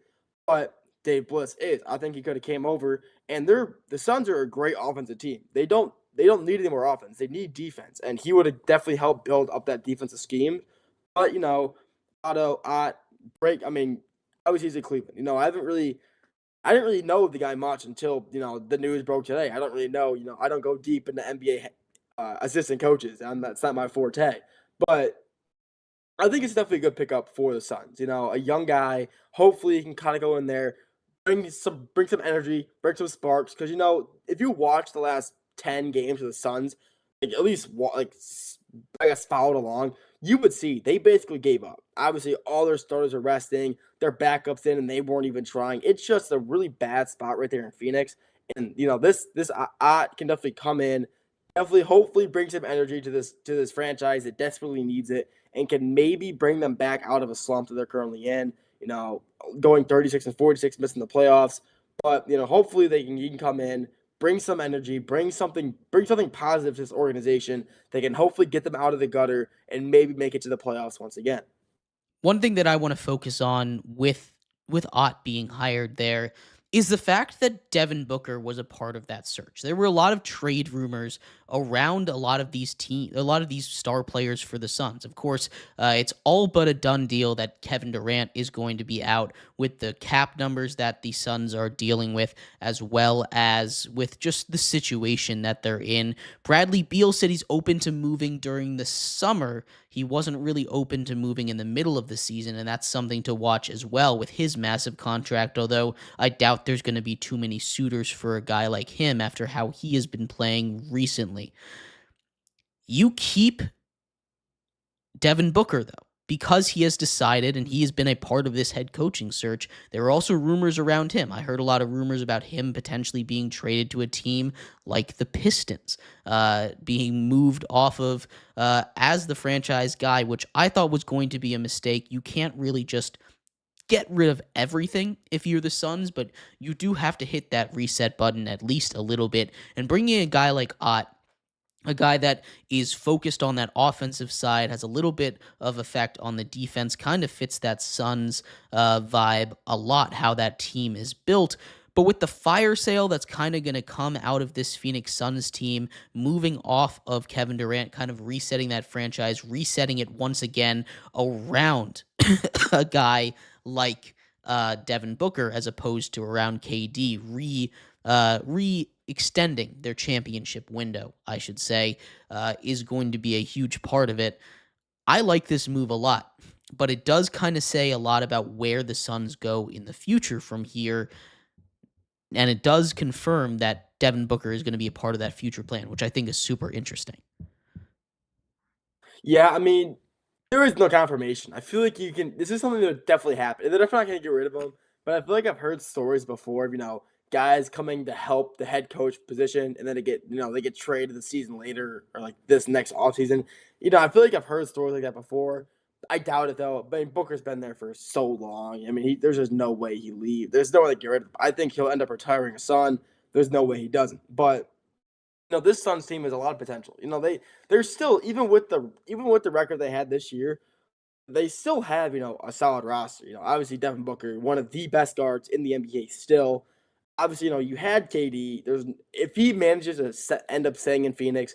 but Dave Bliss is. I think he could have came over, and the Suns are a great offensive team. They don't need any more offense. They need defense, and he would have definitely helped build up that defensive scheme. But Otto, break. I mean, obviously he's in Cleveland. I didn't really know the guy much until the news broke today. I don't really know. I don't go deep into NBA assistant coaches, and that's not my forte. But I think it's definitely a good pickup for the Suns. A young guy. Hopefully, he can kind of go in there, bring some energy, bring some sparks. Because if you watch the last 10 games of the Suns, at least I guess followed along, you would see they basically gave up. Obviously, all their starters are resting, their backups in, and they weren't even trying. It's just a really bad spot right there in Phoenix. And this Ott can definitely come in, hopefully bring some energy to this franchise that desperately needs it, and can maybe bring them back out of a slump that they're currently in. Going 36-46, missing the playoffs. But hopefully he can come in, bring some energy, bring something positive to this organization. They can hopefully get them out of the gutter and maybe make it to the playoffs once again. One thing that I want to focus on with Ott being hired there is the fact that Devin Booker was a part of that search. There were a lot of trade rumors around a lot of these star players for the Suns. Of course, it's all but a done deal that Kevin Durant is going to be out with the cap numbers that the Suns are dealing with, as well as with just the situation that they're in. Bradley Beal said he's open to moving during the summer. He wasn't really open to moving in the middle of the season, and that's something to watch as well with his massive contract, although I doubt there's going to be too many suitors for a guy like him after how he has been playing recently. You keep Devin Booker, though, because he has decided and he has been a part of this head coaching search. There are also rumors around him. I heard a lot of rumors about him potentially being traded to a team like the Pistons, being moved off of as the franchise guy, which I thought was going to be a mistake. You can't really just get rid of everything if you're the Suns, but you do have to hit that reset button at least a little bit. And bringing a guy like Ott, a guy that is focused on that offensive side, has a little bit of effect on the defense, kind of fits that Suns vibe a lot, how that team is built. But with the fire sale that's kind of going to come out of this Phoenix Suns team, moving off of Kevin Durant, kind of resetting that franchise, resetting it once again around a guy like Devin Booker as opposed to around KD, extending their championship window, I should say, is going to be a huge part of it. I like this move a lot, but it does kind of say a lot about where the Suns go in the future from here, and it does confirm that Devin Booker is going to be a part of that future plan, which I think is super interesting. Yeah, I mean, there is no confirmation. I feel like this is something that definitely happened. They're definitely not going to get rid of him, but I feel like I've heard stories before of, guys coming to help the head coach position, and then they get traded the season later or like this next offseason. I feel like I've heard stories like that before. I doubt it though. But Booker's been there for so long. I mean, there's just no way he leaves. There's no way to get rid of him. I think he'll end up retiring a Sun. there's no way he doesn't. But this Suns team has a lot of potential. They're still even with the record they had this year, they still have a solid roster. Obviously Devin Booker, one of the best guards in the NBA still. Obviously, you had KD. If he manages to end up staying in Phoenix,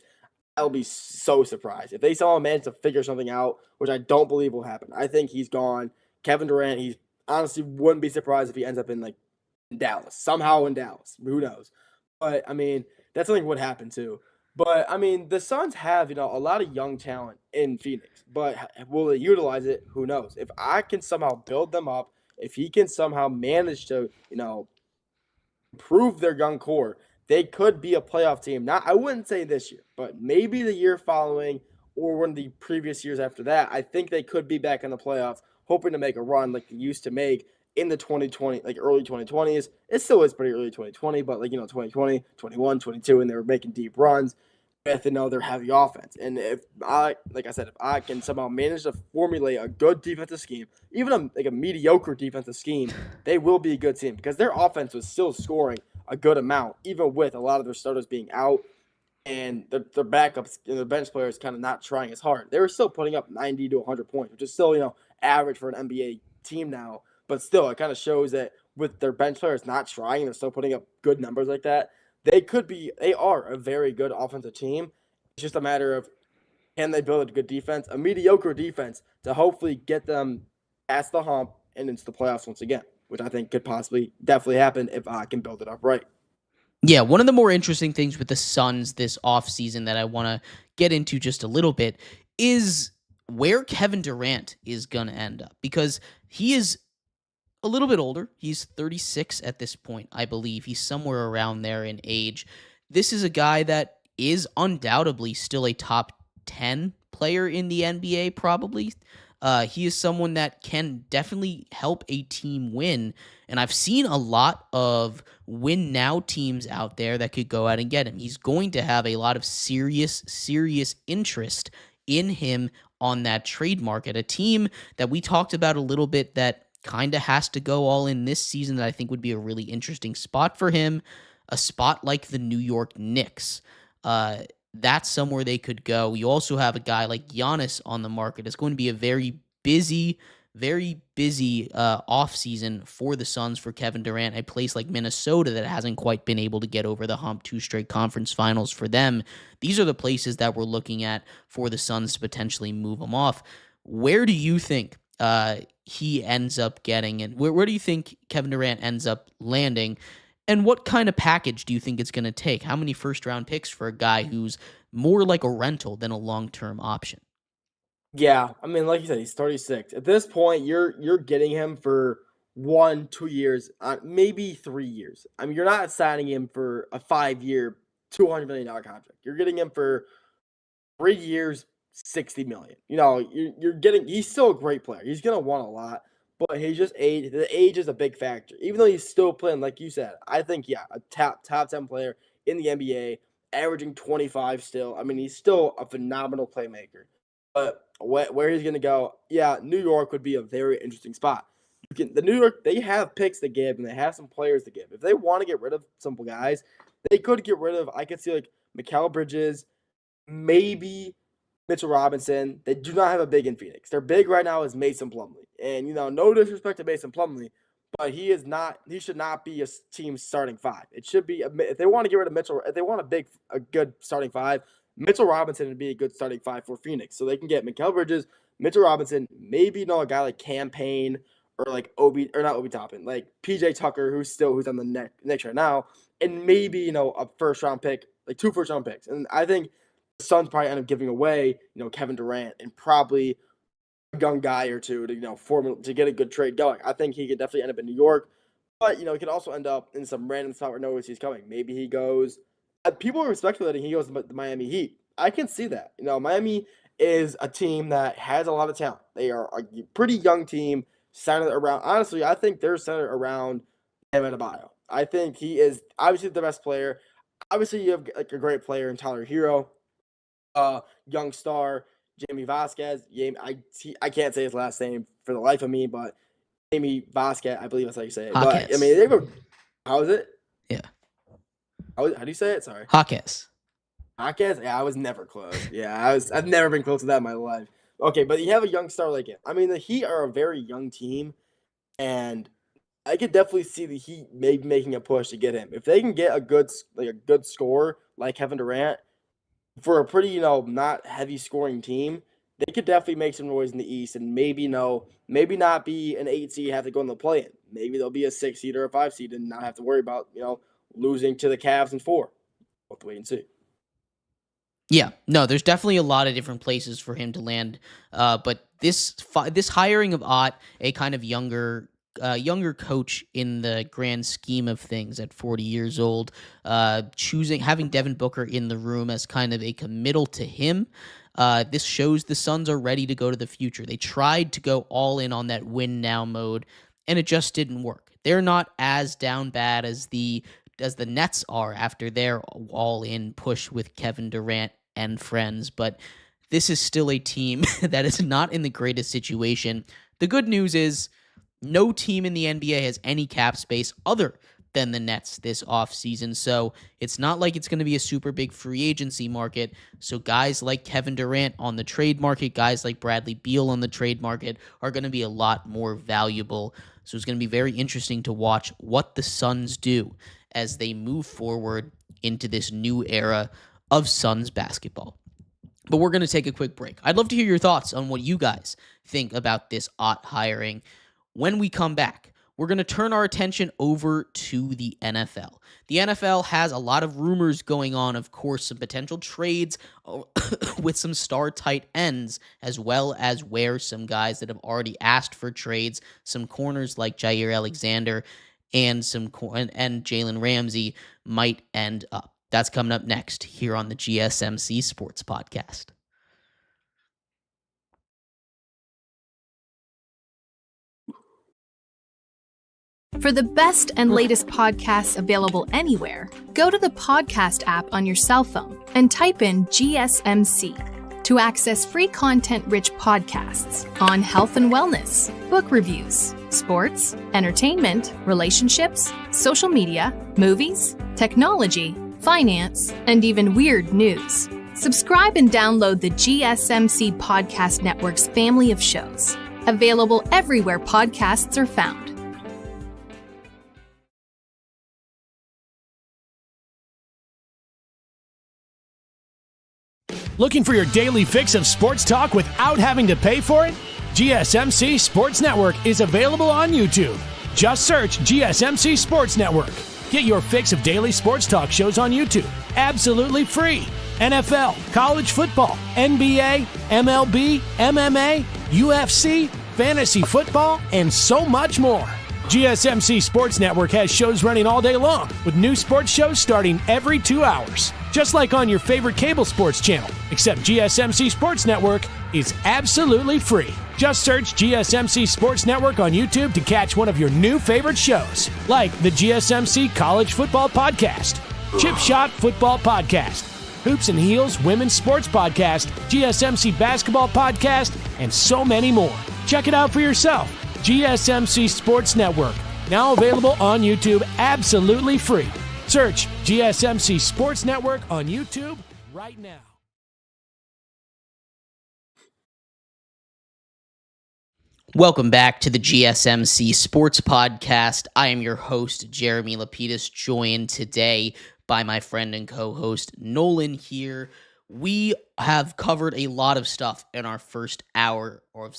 I'll be so surprised. If they somehow manage to figure something out, which I don't believe will happen. I think he's gone. Kevin Durant, he honestly wouldn't be surprised if he ends up in Dallas. Somehow in Dallas. Who knows? But I mean, that's something would happen too. But I mean, the Suns have, a lot of young talent in Phoenix. But will they utilize it? Who knows? If I can somehow build them up, if he can somehow manage to, improve their young core, they could be a playoff team. I wouldn't say this year, but maybe the year following or one of the previous years after that. I think they could be back in the playoffs, hoping to make a run like they used to make in the 2020, early 2020s. It still is pretty early 2020, but 2020, 21, 22, and they were making deep runs with their heavy offense. And if I can somehow manage to formulate a good defensive scheme, even a mediocre defensive scheme, they will be a good team because their offense was still scoring a good amount, even with a lot of their starters being out and their backups and their bench players kind of not trying as hard. They were still putting up 90 to 100 points, which is still, average for an NBA team now. But still, it kind of shows that with their bench players not trying, they're still putting up good numbers like that. They are a very good offensive team. It's just a matter of, can they build a good defense, a mediocre defense, to hopefully get them past the hump and into the playoffs once again, which I think could definitely happen if I can build it up right. Yeah, one of the more interesting things with the Suns this offseason that I want to get into just a little bit is where Kevin Durant is going to end up, because he is a little bit older. He's 36 at this point, I believe. He's somewhere around there in age. This is a guy that is undoubtedly still a top 10 player in the NBA, probably. He is someone that can definitely help a team win. And I've seen a lot of win now teams out there that could go out and get him. He's going to have a lot of serious interest in him on that trade market. A team that we talked about a little bit that kind of has to go all in this season that I think would be a really interesting spot for him. A spot like the New York Knicks. That's somewhere they could go. You also have a guy like Giannis on the market. It's going to be a very busy offseason for the Suns, for Kevin Durant. A place like Minnesota that hasn't quite been able to get over the hump, 2 straight conference finals for them. These are the places that we're looking at for the Suns to potentially move him off. Where do you think he ends up getting, and where do you think Kevin Durant ends up landing? And what kind of package do you think it's going to take? How many first-round picks for a guy who's more like a rental than a long-term option? Yeah, I mean, like you said, he's 36. At this point, you're getting him for 1-2 years, maybe 3 years. I mean, you're not signing him for a 5-year, $200 million contract. You're getting him for 3 years, $60 million. You're getting. He's still a great player. He's gonna want a lot. But he's just age. The age is a big factor. Even though he's still playing, like you said, I think, a top 10 player in the NBA, averaging 25 still. I mean, he's still a phenomenal playmaker. But where he's going to go, New York would be a very interesting spot. The New York, they have picks to give, and they have some players to give. If they want to get rid of some guys, they could get rid of, I could see, Mikal Bridges, maybe Mitchell Robinson. They do not have a big in Phoenix. Their big right now is Mason Plumlee. And, no disrespect to Mason Plumlee, but he should not be a team's starting 5. It should be, if they want to get rid of Mitchell, if they want a good starting 5, Mitchell Robinson would be a good starting 5 for Phoenix. So they can get Mikal Bridges, Mitchell Robinson, maybe, a guy like Cam Payne or not Obi Toppin, like PJ Tucker, who's on the Knicks right now, and maybe, a first-round pick, 2 first-round picks. And I think the Suns probably end up giving away, Kevin Durant and probably a young guy or two to get a good trade going. I think he could definitely end up in New York, but he could also end up in some random spot where nobody sees coming. Maybe he goes. People are speculating he goes to the Miami Heat. I can see that. Miami is a team that has a lot of talent. They are a pretty young team centered around. Honestly, I think they're centered around Adebayo. I think he is obviously the best player. Obviously, you have a great player in Tyler Hero, young star. Jamie Vasquez. I can't say his last name for the life of me, but Jamie Vasquez, I believe that's how you say it. Hawkins. But I mean, how is it? Yeah. How do you say it? Sorry. Hawkes. Hawkes? Yeah, I was never close. Yeah, I've never been close to that in my life. Okay, but you have a young star like it. I mean, the Heat are a very young team, and I could definitely see the Heat maybe making a push to get him. If they can get a good scorer like Kevin Durant for a pretty, not heavy scoring team, they could definitely make some noise in the East and maybe not be an 8 seed, have to go in the play-in. Maybe they'll be a 6 seed or a 5 seed and not have to worry about, losing to the Cavs in 4. We'll have to wait and see. Yeah, no, there's definitely a lot of different places for him to land. But this hiring of Ott, a kind of younger coach in the grand scheme of things at 40 years old, having Devin Booker in the room as kind of a committal to him. This shows the Suns are ready to go to the future. They tried to go all in on that win now mode, and it just didn't work. They're not as down bad as the Nets are after their all in push with Kevin Durant and friends, but this is still a team that is not in the greatest situation. The good news is no team in the NBA has any cap space other than the Nets this offseason, so it's not like it's going to be a super big free agency market. So guys like Kevin Durant on the trade market, guys like Bradley Beal on the trade market are going to be a lot more valuable. So it's going to be very interesting to watch what the Suns do as they move forward into this new era of Suns basketball. But we're going to take a quick break. I'd love to hear your thoughts on what you guys think about this Ott hiring. When we come back, we're going to turn our attention over to the NFL. The NFL has a lot of rumors going on, of course, some potential trades with some star tight ends, as well as where some guys that have already asked for trades, some corners like Jair Alexander and Jalen Ramsey might end up. That's coming up next here on the GSMC Sports Podcast. For the best and latest podcasts available anywhere, go to the podcast app on your cell phone and type in GSMC to access free content-rich podcasts on health and wellness, book reviews, sports, entertainment, relationships, social media, movies, technology, finance, and even weird news. Subscribe and download the GSMC Podcast Network's family of shows, available everywhere podcasts are found. Looking for your daily fix of sports talk without having to pay for it? GSMC Sports Network is available on YouTube. Just search GSMC Sports Network. Get your fix of daily sports talk shows on YouTube, absolutely free. NFL, college football, NBA, MLB, MMA, UFC, fantasy football, and so much more. GSMC Sports Network has shows running all day long, with new sports shows starting every 2 hours. Just like on your favorite cable sports channel, except GSMC Sports Network is absolutely free. Just search GSMC Sports Network on YouTube to catch one of your new favorite shows, like the GSMC College Football Podcast, Chip Shot Football Podcast, Hoops and Heels Women's Sports Podcast, GSMC Basketball Podcast, and so many more. Check it out for yourself. GSMC Sports Network, now available on YouTube absolutely free. Search GSMC Sports Network on YouTube right now. Welcome back to the GSMC Sports Podcast. I am your host, Jeremy Lapidus, joined today by my friend and co-host, Nolan here. We have covered a lot of stuff in our first hour of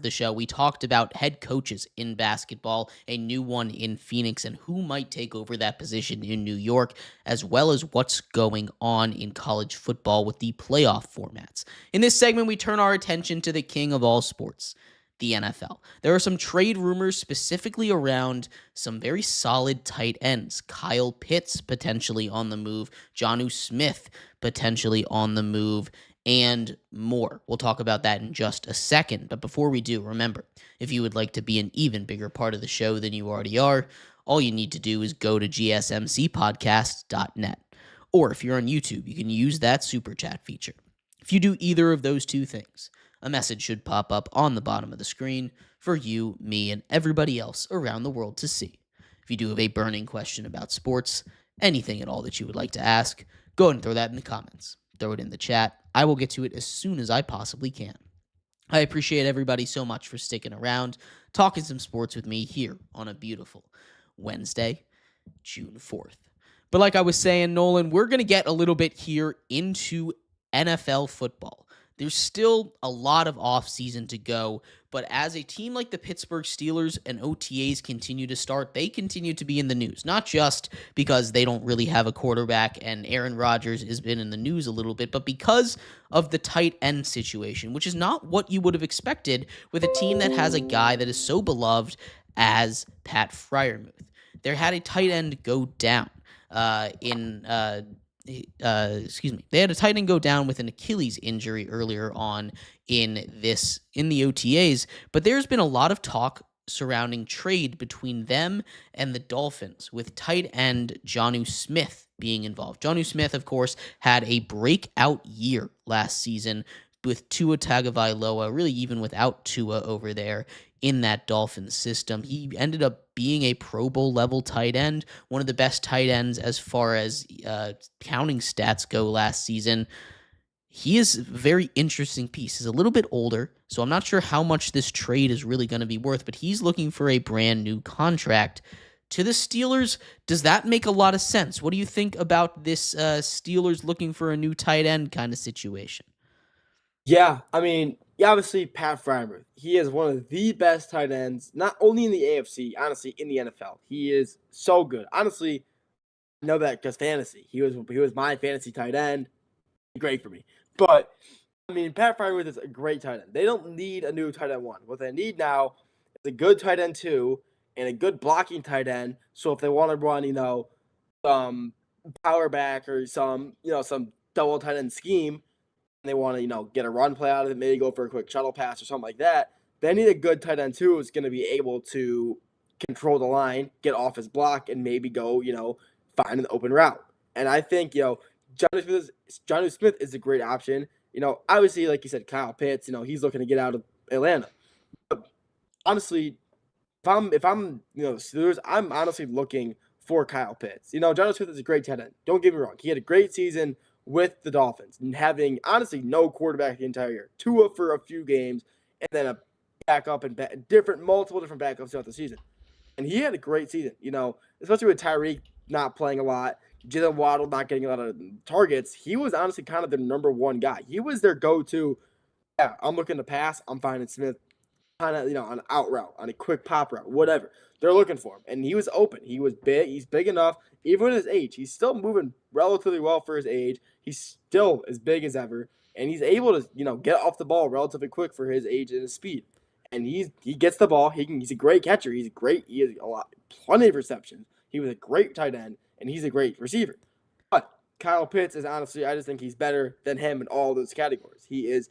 the show. We talked about head coaches in basketball, a new one in Phoenix, and who might take over that position in New York, as well as what's going on in college football with the playoff formats. In this segment, we turn our attention to the king of all sports, the NFL. There are some trade rumors specifically around some very solid tight ends. Kyle Pitts potentially on the move, Jonnu Smith potentially on the move, and more. We'll talk about that in just a second. But before we do, remember, if you would like to be an even bigger part of the show than you already are, all you need to do is go to gsmcpodcast.net. Or if you're on YouTube, you can use that super chat feature. If you do either of those two things, a message should pop up on the bottom of the screen for you, me, and everybody else around the world to see. If you do have a burning question about sports, anything at all that you would like to ask, go ahead and throw that in the comments. Throw it in the chat. I will get to it as soon as I possibly can. I appreciate everybody so much for sticking around, talking some sports with me here on a beautiful Wednesday, June 4th. But like I was saying, Nolan, we're going to get a little bit here into NFL football. There's still a lot of offseason to go, but as a team like the Pittsburgh Steelers and OTAs continue to start, they continue to be in the news, not just because they don't really have a quarterback and Aaron Rodgers has been in the news a little bit, but because of the tight end situation, which is not what you would have expected with a team that has a guy that is so beloved as Pat Freiermuth. There had a tight end go down they had a tight end go down with an Achilles injury earlier on in the OTAs, but there's been a lot of talk surrounding trade between them and the Dolphins, with tight end Jonnu Smith being involved. Jonnu Smith, of course, had a breakout year last season with Tua Tagovailoa, really even without Tua over there in that Dolphins system. He ended up being a Pro Bowl level tight end, one of the best tight ends as far as counting stats go last season. He is a very interesting piece. He's a little bit older, so I'm not sure how much this trade is really going to be worth, but he's looking for a brand new contract. To the Steelers, does that make a lot of sense? What do you think about this Steelers looking for a new tight end kind of situation? Yeah, I mean, obviously Pat Freiermuth. He is one of the best tight ends, not only in the AFC, honestly, in the NFL. He is so good. Honestly, I know that because fantasy. He was my fantasy tight end. Great for me. But I mean, Pat Freiermuth is a great tight end. They don't need a new tight end one. What they need now is a good tight end two and a good blocking tight end. So if they want to run, some power back or some double tight end scheme, and they want to, get a run play out of it, maybe go for a quick shuttle pass or something like that, they need a good tight end too who's going to be able to control the line, get off his block, and maybe go, find an open route. And I think, Jonnu Smith is a great option. Obviously, like you said, Kyle Pitts, he's looking to get out of Atlanta. But honestly, if I'm Steelers, I'm honestly looking for Kyle Pitts. Jonnu Smith is a great tight end. Don't get me wrong. He had a great season with the Dolphins and having honestly no quarterback the entire year. Tua for a few games and then a backup and multiple different backups throughout the season. And he had a great season, especially with Tyreek not playing a lot, Jalen Waddle not getting a lot of targets. He was honestly kind of the number one guy. He was their go-to. Yeah, I'm looking to pass. I'm finding Smith kind of, on an out route, on a quick pop route, whatever. They're looking for him. And he was open. He was big. He's big enough. Even at his age, he's still moving relatively well for his age. He's still as big as ever. And he's able to, get off the ball relatively quick for his age and his speed. And he gets the ball. He's a great catcher. He has plenty of receptions. He was a great tight end, and he's a great receiver. But Kyle Pitts is honestly, I just think he's better than him in all those categories. I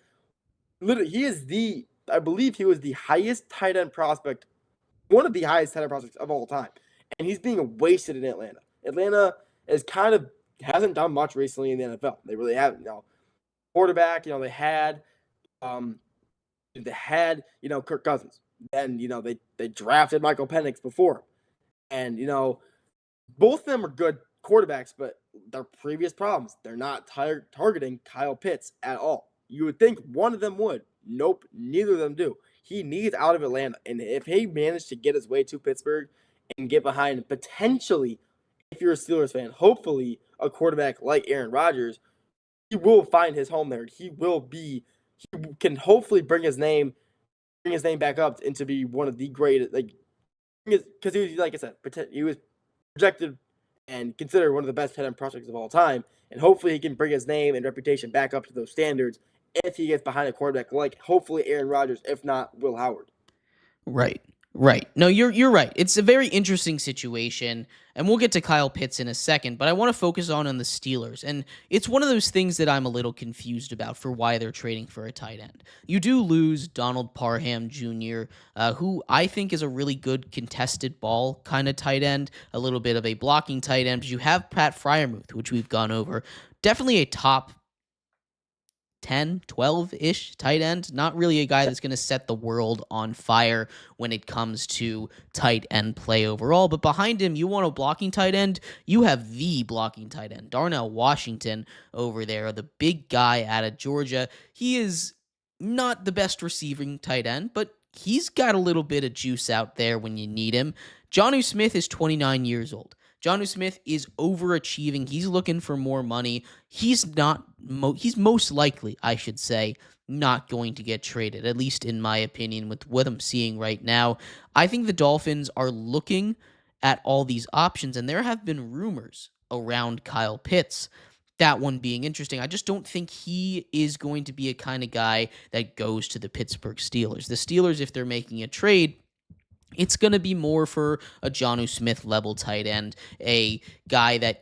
believe he was the highest tight end prospect, one of the highest tight end prospects of all time. And he's being wasted in Atlanta. Atlanta hasn't done much recently in the NFL. They really haven't. Quarterback, they had Kirk Cousins. And, they drafted Michael Penix before him. And, both of them are good quarterbacks, but their previous problems, they're not targeting Kyle Pitts at all. You would think one of them would. Nope, neither of them do. He needs out of Atlanta. And if he managed to get his way to Pittsburgh and get behind potentially, if you're a Steelers fan, hopefully a quarterback like Aaron Rodgers, he will find his home there. He can hopefully bring his name back up and to be one of the greatest, because he was, like I said, he was projected and considered one of the best tight end prospects of all time. And hopefully he can bring his name and reputation back up to those standards if he gets behind a quarterback like hopefully Aaron Rodgers, if not Will Howard. Right. No, you're right. It's a very interesting situation, and we'll get to Kyle Pitts in a second, but I want to focus on the Steelers, and it's one of those things that I'm a little confused about for why they're trading for a tight end. You do lose Donald Parham Jr., who I think is a really good contested ball kind of tight end, a little bit of a blocking tight end, but you have Pat Freiermuth, which we've gone over, definitely a top 10, 12-ish tight end. Not really a guy that's going to set the world on fire when it comes to tight end play overall. But behind him, you want a blocking tight end, you have the blocking tight end, Darnell Washington over there, the big guy out of Georgia. He is not the best receiving tight end, but he's got a little bit of juice out there when you need him. Jonnu Smith is 29 years old. Jonnu Smith is overachieving. He's looking for more money. He's most likely, I should say, not going to get traded, at least in my opinion, with what I'm seeing right now. I think the Dolphins are looking at all these options, and there have been rumors around Kyle Pitts. That one being interesting. I just don't think he is going to be a kind of guy that goes to the Pittsburgh Steelers. The Steelers, if they're making a trade, it's going to be more for a Jonnu Smith level tight end, a guy that,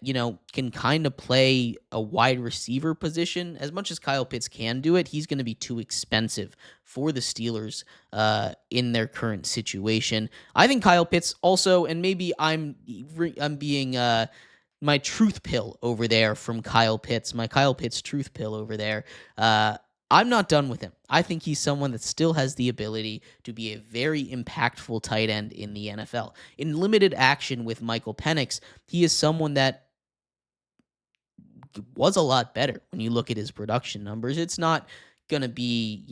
can kind of play a wide receiver position. As much as Kyle Pitts can do it, he's going to be too expensive for the Steelers in their current situation. I think Kyle Pitts also, and maybe I'm being my truth pill over there from Kyle Pitts, my Kyle Pitts truth pill over there. I'm not done with him. I think he's someone that still has the ability to be a very impactful tight end in the NFL. In limited action with Michael Penix, he is someone that was a lot better when you look at his production numbers. It's not going to be,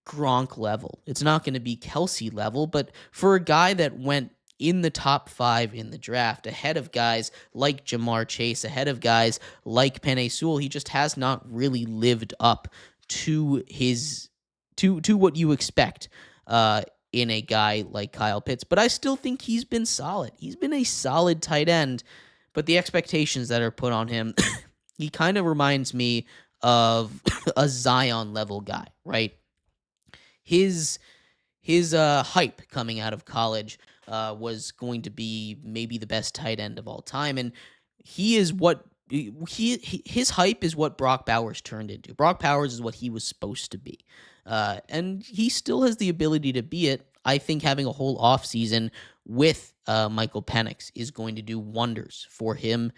Gronk level. It's not going to be Kelsey level, but for a guy that went in the top 5 in the draft, ahead of guys like Jamar Chase, ahead of guys like Penei Sewell, he just has not really lived up to what you expect in a guy like Kyle Pitts. But I still think he's been solid. He's been a solid tight end, but the expectations that are put on him, he kind of reminds me of a Zion level guy, right? His hype coming out of college was going to be maybe the best tight end of all time, and his hype is what Brock Bowers turned into. Brock Bowers is what he was supposed to be, and he still has the ability to be it. I think having a whole offseason with Michael Penix is going to do wonders for him.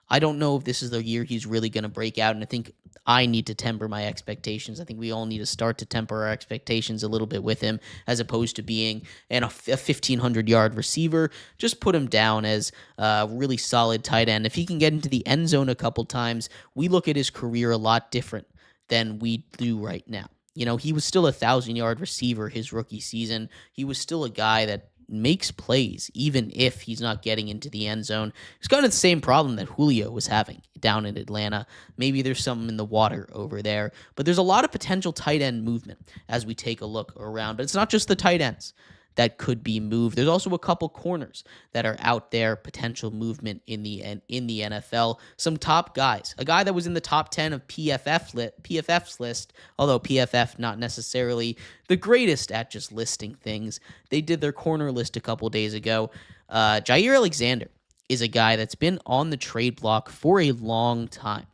I don't know if this is the year he's really going to break out, and I think I need to temper my expectations. I think we all need to start to temper our expectations a little bit with him, as opposed to being a 1,500-yard receiver. Just put him down as a really solid tight end. If he can get into the end zone a couple times, we look at his career a lot different than we do right now. He was still a 1,000-yard receiver his rookie season. He was still a guy that makes plays, even if he's not getting into the end zone. It's kind of the same problem that Julio was having down in Atlanta. Maybe there's something in the water over there, but there's a lot of potential tight end movement as we take a look around. But it's not just the tight ends that could be moved. There's also a couple corners that are out there, potential movement in the NFL. Some top guys. A guy that was in the top 10 of PFF's list, although PFF not necessarily the greatest at just listing things. They did their corner list a couple days ago. Jair Alexander is a guy that's been on the trade block for a long time.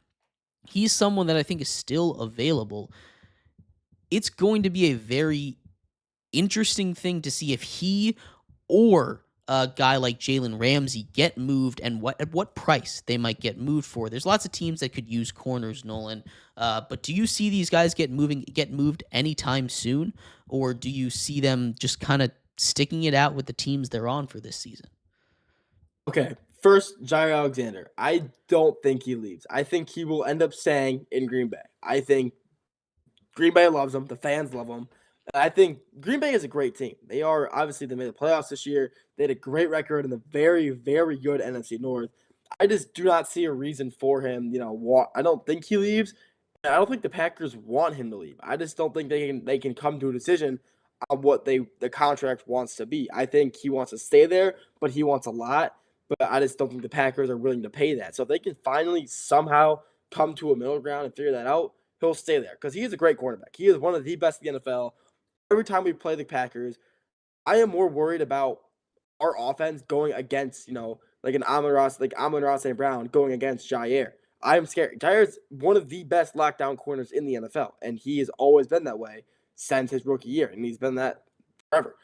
He's someone that I think is still available. It's going to be a very interesting thing to see if he or a guy like Jalen Ramsey get moved, and at what price they might get moved for. There's lots of teams that could use corners, Nolan. But do you see these guys get moved anytime soon, or do you see them just kind of sticking it out with the teams they're on for this season? Okay, first, Jair Alexander. I don't think he leaves. I think he will end up staying in Green Bay. I think Green Bay loves him. The fans love him. I think Green Bay is a great team. They made the playoffs this year. They had a great record in the very, very good NFC North. I just do not see a reason for him. I don't think he leaves. I don't think the Packers want him to leave. I just don't think they can come to a decision on what the contract wants to be. I think he wants to stay there, but he wants a lot. But I just don't think the Packers are willing to pay that. So if they can finally somehow come to a middle ground and figure that out, he'll stay there because he is a great quarterback. He is one of the best in the NFL. Every time we play the Packers, I am more worried about our offense going against, like Amon-Ra St. Brown going against Jair. I am scared. Jair is one of the best lockdown corners in the NFL, and he has always been that way since his rookie year, and he's been that forever.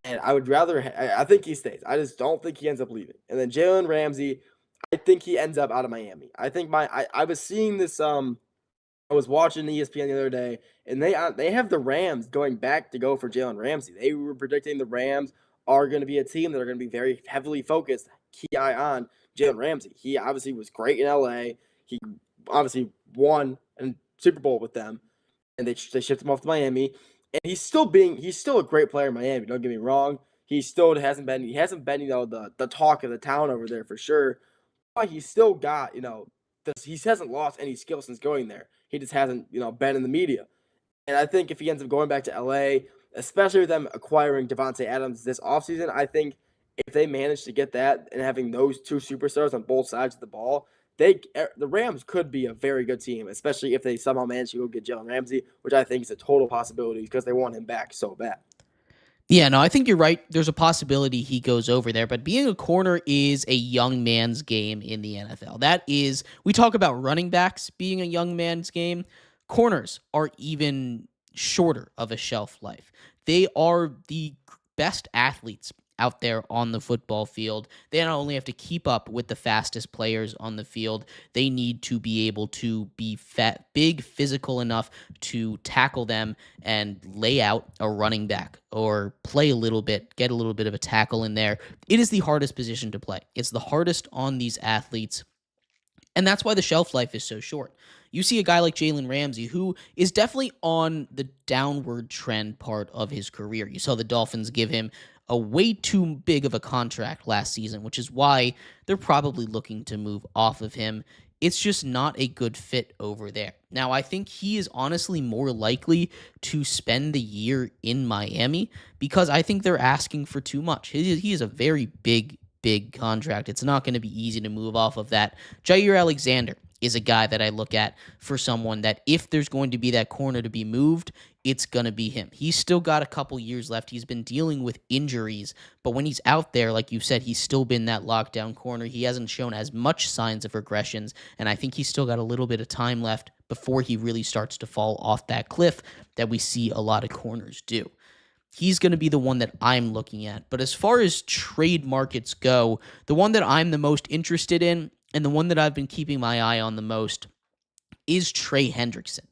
And I think he stays. I just don't think he ends up leaving. And then Jalen Ramsey, I think he ends up out of Miami. I think I was seeing this I was watching ESPN the other day, and they have the Rams going back to go for Jalen Ramsey. They were predicting the Rams are going to be a team that are going to be very heavily focused, key eye on Jalen Ramsey. He obviously was great in LA. He obviously won a Super Bowl with them, and they shipped him off to Miami. And he's still a great player in Miami. Don't get me wrong. He hasn't been the talk of the town over there for sure. But he's still got he hasn't lost any skill since going there. He just hasn't been in the media. And I think if he ends up going back to LA, especially with them acquiring Devontae Adams this offseason, I think if they manage to get that and having those two superstars on both sides of the ball, the Rams could be a very good team, especially if they somehow manage to go get Jalen Ramsey, which I think is a total possibility because they want him back so bad. Yeah, no, I think you're right. There's a possibility he goes over there, but being a corner is a young man's game in the NFL. We talk about running backs being a young man's game. Corners are even shorter of a shelf life. They are the best athletes out there on the football field. They not only have to keep up with the fastest players on the field, they need to be able to be big, physical enough to tackle them and lay out a running back or play a little bit, get a little bit of a tackle in there. It is the hardest position to play. It's the hardest on these athletes. And that's why the shelf life is so short. You see a guy like Jalen Ramsey, who is definitely on the downward trend part of his career. You saw the Dolphins give him a way too big of a contract last season, which is why they're probably looking to move off of him. It's just not a good fit over there. Now, I think he is honestly more likely to spend the year in Miami because I think they're asking for too much. He is a very big contract. It's not going to be easy to move off of that. Jair Alexander is a guy that I look at for someone that if there's going to be that corner to be moved, it's going to be him. He's still got a couple years left. He's been dealing with injuries, but when he's out there, like you said, he's still been that lockdown corner. He hasn't shown as much signs of regressions, and I think he's still got a little bit of time left before he really starts to fall off that cliff that we see a lot of corners do. He's going to be the one that I'm looking at. But as far as trade markets go, the one that I'm the most interested in and the one that I've been keeping my eye on the most is Trey Hendrickson.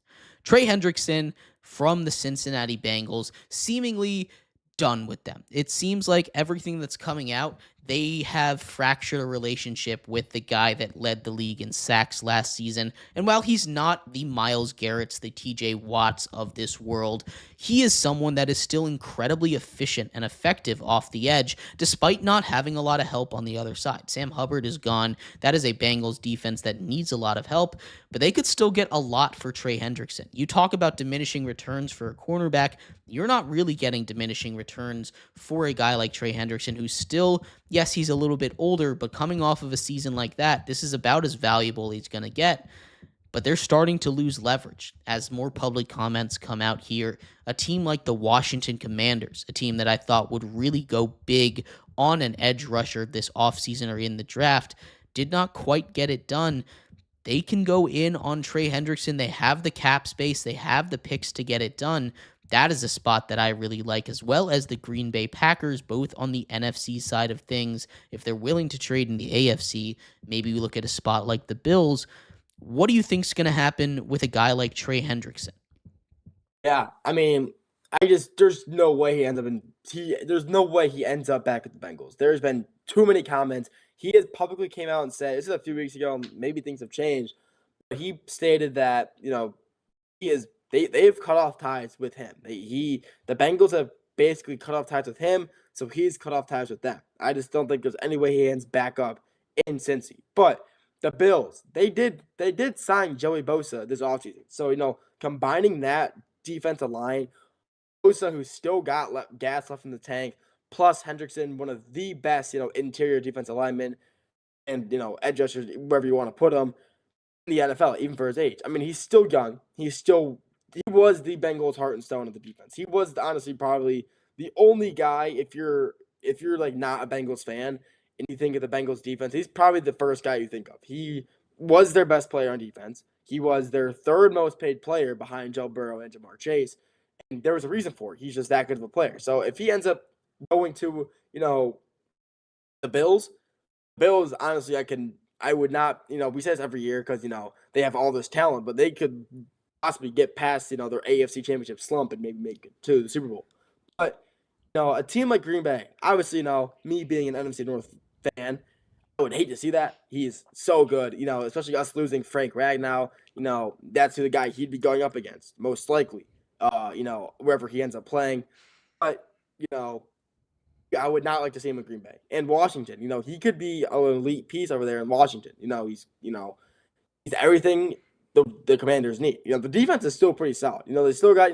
Trey Hendrickson from the Cincinnati Bengals, seemingly done with them. It seems like everything that's coming out, they have fractured a relationship with the guy that led the league in sacks last season. And while he's not the Myles Garretts, the TJ Watts of this world, he is someone that is still incredibly efficient and effective off the edge, despite not having a lot of help on the other side. Sam Hubbard is gone. That is a Bengals defense that needs a lot of help, but they could still get a lot for Trey Hendrickson. You talk about diminishing returns for a cornerback, you're not really getting diminishing returns for a guy like Trey Hendrickson, who's still, yes, he's a little bit older, but coming off of a season like that, this is about as valuable he's going to get. But they're starting to lose leverage as more public comments come out here. A team like the Washington Commanders, a team that I thought would really go big on an edge rusher this offseason or in the draft, did not quite get it done. They can go in on Trey Hendrickson. They have the cap space. They have the picks to get it done. That is a spot that I really like, as well as the Green Bay Packers, both on the NFC side of things. If they're willing to trade in the AFC, maybe we look at a spot like the Bills. What do you think's going to happen with a guy like Trey Hendrickson? Yeah, I mean, there's no way he ends up back at the Bengals. There's been too many comments. He has publicly came out and said, this is a few weeks ago, maybe things have changed, but he stated that, they've cut off ties with him. The Bengals have basically cut off ties with him, so he's cut off ties with them. I just don't think there's any way he ends back up in Cincy. But the Bills, they did sign Joey Bosa this offseason. So, combining that defensive line, Bosa, who's still got gas left in the tank, plus Hendrickson, one of the best, interior defensive linemen and, edge rushers, wherever you want to put him in the NFL, even for his age. I mean, he's still young. He was the Bengals' heart and stone of the defense. He was honestly probably the only guy, if you're like not a Bengals fan and you think of the Bengals defense, he's probably the first guy you think of. He was their best player on defense. He was their third most paid player behind Joe Burrow and Jamar Chase. And there was a reason for it. He's just that good of a player. So if he ends up going to, the Bills, honestly, I would not, we say this every year because, they have all this talent, but they could possibly get past, their AFC Championship slump and maybe make it to the Super Bowl. But, a team like Green Bay, obviously, me being an NFC North fan, I would hate to see that. He's so good, especially us losing Frank Ragnow. That's who the guy he'd be going up against, most likely, wherever he ends up playing. But, I would not like to see him in Green Bay. And Washington, he could be an elite piece over there in Washington. He's everything the Commanders need. The defense is still pretty solid. They still got,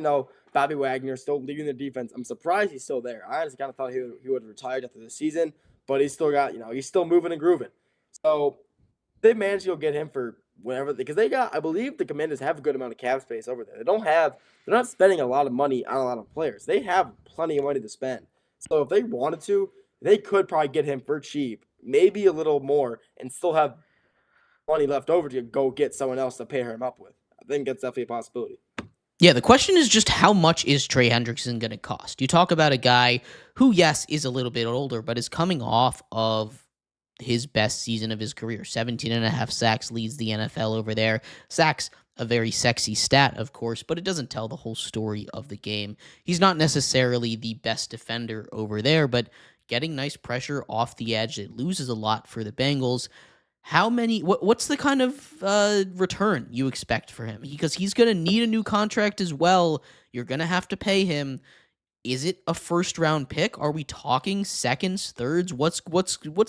Bobby Wagner still leading the defense. I'm surprised he's still there. I honestly kind of thought he would have retired after the season. But he's still got, he's still moving and grooving. So they managed to go get him for whatever, because I believe the Commanders have a good amount of cap space over there. They're not spending a lot of money on a lot of players. They have plenty of money to spend. So if they wanted to, they could probably get him for cheap, maybe a little more, and still have money left over to go get someone else to pair him up with. I think that's definitely a possibility. Yeah, the question is just how much is Trey Hendrickson going to cost? You talk about a guy who, yes, is a little bit older, but is coming off of his best season of his career. 17.5 sacks, leads the NFL over there. Sacks, a very sexy stat, of course, but it doesn't tell the whole story of the game. He's not necessarily the best defender over there, but getting nice pressure off the edge, it loses a lot for the Bengals. What's the kind of return you expect for him? Because he's going to need a new contract as well. You're going to have to pay him. Is it a first-round pick? Are we talking seconds, thirds? What's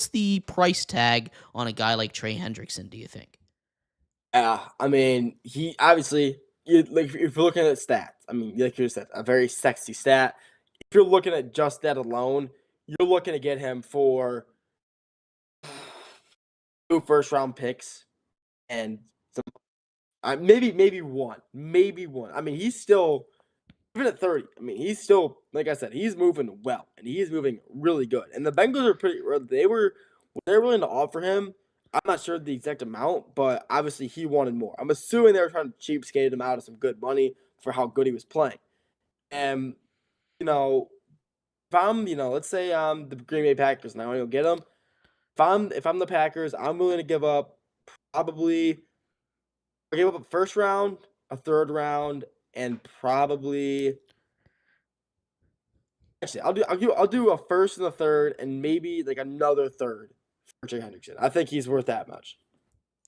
the price tag on a guy like Trey Hendrickson, do you think? I mean, he obviously, if you're looking at stats, I mean, like you said, a very sexy stat. If you're looking at just that alone, you're looking to get him for 2 first-round picks and some, maybe one. I mean, he's still, even at 30, I mean, he's still, like I said, he's moving well, and he's moving really good. And the Bengals are they're willing to offer him. I'm not sure the exact amount, but obviously he wanted more. I'm assuming they were trying to cheapskate him out of some good money for how good he was playing. And, if I'm, let's say the Green Bay Packers and I want to go get him. If I'm the Packers, I'm willing to give up a first round, a third round, and probably actually I'll do a first and a third, and maybe like another third for Jake Hendrickson. I think he's worth that much.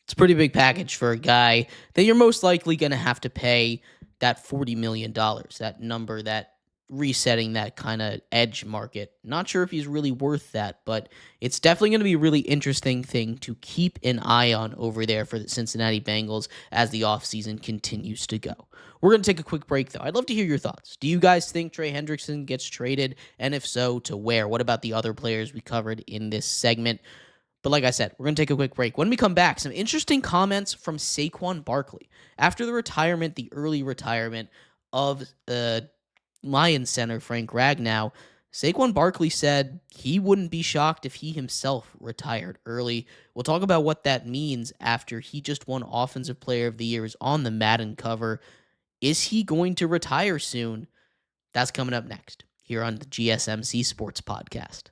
It's a pretty big package for a guy that you're most likely going to have to pay that $40 million, that number, that resetting that kind of edge market. Not sure if he's really worth that, but it's definitely going to be a really interesting thing to keep an eye on over there for the Cincinnati Bengals as the offseason continues to go. We're going to take a quick break, though. I'd love to hear your thoughts. Do you guys think Trey Hendrickson gets traded? And if so, to where? What about the other players we covered in this segment? But like I said, we're going to take a quick break. When we come back, some interesting comments from Saquon Barkley. After the early retirement of Lions center Frank Ragnow, Saquon Barkley said he wouldn't be shocked if he himself retired early. We'll talk about what that means after he just won Offensive Player of the Year on the Madden cover. Is he going to retire soon? That's coming up next here on the GSMC Sports Podcast.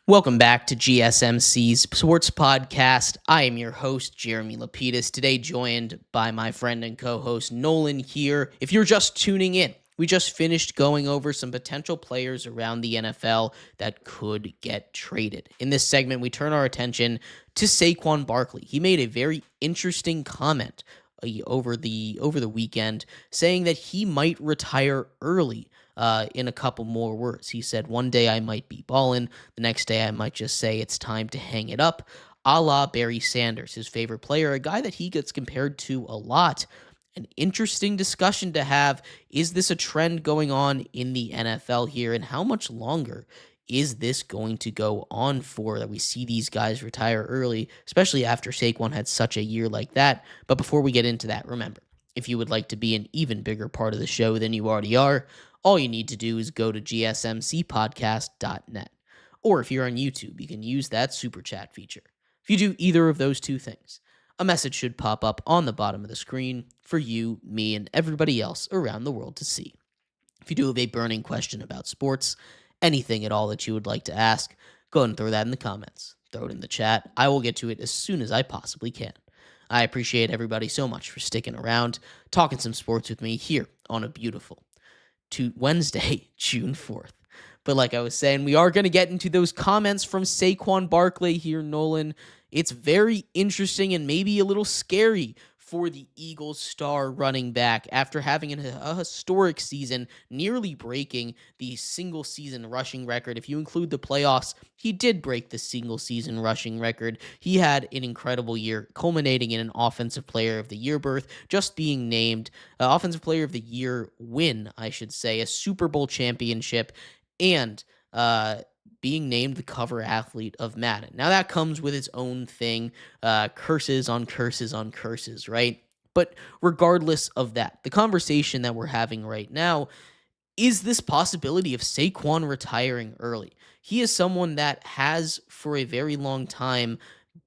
Welcome back to GSMC's Sports Podcast. I am your host, Jeremy Lapidus, today joined by my friend and co-host Nolan here. If you're just tuning in, we just finished going over some potential players around the NFL that could get traded. In this segment, we turn our attention to Saquon Barkley. He made a very interesting comment over the weekend saying that he might retire early. In a couple more words, he said, "One day I might be ballin'. The next day I might just say it's time to hang it up," a la Barry Sanders, his favorite player, a guy that he gets compared to a lot. An interesting discussion to have. Is this a trend going on in the NFL here, and how much longer is this going to go on for, that we see these guys retire early, especially after Saquon had such a year like that? But before we get into that, remember, if you would like to be an even bigger part of the show than you already are, all you need to do is go to gsmcpodcast.net. Or if you're on YouTube, you can use that super chat feature. If you do either of those two things, a message should pop up on the bottom of the screen for you, me, and everybody else around the world to see. If you do have a burning question about sports, anything at all that you would like to ask, go ahead and throw that in the comments. Throw it in the chat. I will get to it as soon as I possibly can. I appreciate everybody so much for sticking around, talking some sports with me here on a beautiful Wednesday, June 4th. But like I was saying, we are going to get into those comments from Saquon Barkley here, Nolan. It's very interesting and maybe a little scary for the Eagles star running back after having a historic season, nearly breaking the single season rushing record. If you include the playoffs, he did break the single season rushing record. He had an incredible year, culminating in an Offensive Player of the Year berth, just being named Offensive Player of the Year win, I should say, a Super Bowl championship, and being named the cover athlete of Madden. Now that comes with its own thing, curses on curses on curses, right? But regardless of that, the conversation that we're having right now is this possibility of Saquon retiring early. He is someone that has for a very long time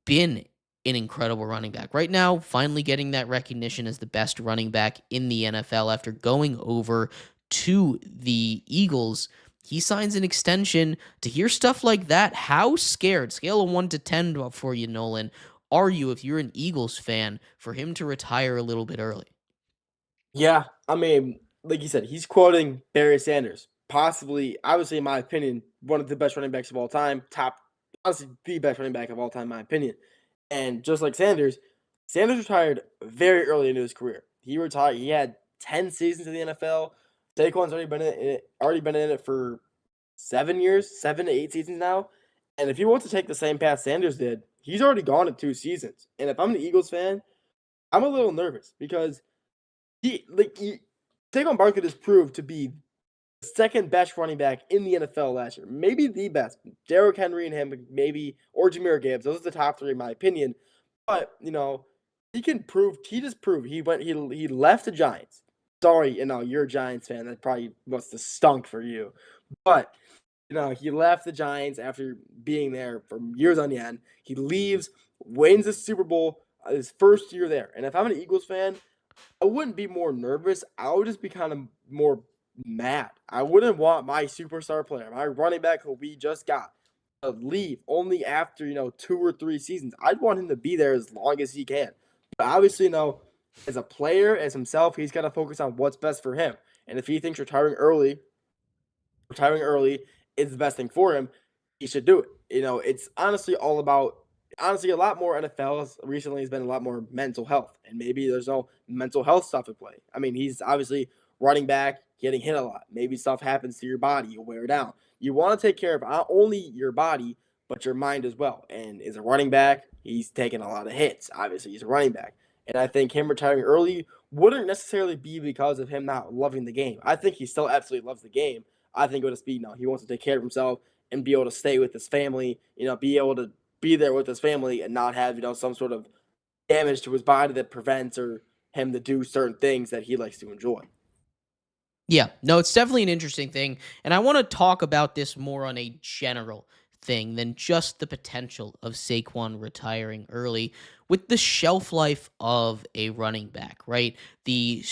been an incredible running back. Right now, finally getting that recognition as the best running back in the NFL after going over to the Eagles. He signs an extension. To hear stuff like that, how scared, scale of 1 to 10 for you, Nolan, are you, if you're an Eagles fan, for him to retire a little bit early? Yeah, I mean, like you said, he's quoting Barry Sanders, possibly, obviously, in my opinion, one of the best running backs of all time, honestly, the best running back of all time, in my opinion. And just like Sanders retired very early into his career. He retired. He had 10 seasons in the NFL. Saquon's already been in it for 7 years, 7 to 8 seasons now. And if he wants to take the same path Sanders did, he's already gone in 2 seasons. And if I'm an Eagles fan, I'm a little nervous because Saquon Barkley has proved to be the second best running back in the NFL last year, maybe the best. Derrick Henry and him, maybe, or Jahmyr Gibbs. Those are the top 3 in my opinion. But he can prove. He just proved he left the Giants. Sorry, you're a Giants fan. That probably must have stunk for you. But, he left the Giants after being there for years on end. He leaves, wins the Super Bowl his first year there. And if I'm an Eagles fan, I wouldn't be more nervous. I would just be kind of more mad. I wouldn't want my superstar player, my running back who we just got, to leave only after, 2 or 3 seasons. I'd want him to be there as long as he can. But obviously, as a player, as himself, he's got to focus on what's best for him. And if he thinks retiring early is the best thing for him, he should do it. It's honestly a lot more NFL recently has been a lot more mental health. And maybe there's no mental health stuff at play. I mean, he's obviously running back, getting hit a lot. Maybe stuff happens to your body. You wear down. You want to take care of not only your body, but your mind as well. And as a running back, he's taking a lot of hits. Obviously, he's a running back. And I think him retiring early wouldn't necessarily be because of him not loving the game. I think he still absolutely loves the game. I think it would just be, he wants to take care of himself and be able to stay with his family, be able to be there with his family and not have, some sort of damage to his body that prevents him to do certain things that he likes to enjoy. Yeah, no, it's definitely an interesting thing. And I want to talk about this more on a general thing than just the potential of Saquon retiring early with the shelf life of a running back, right? The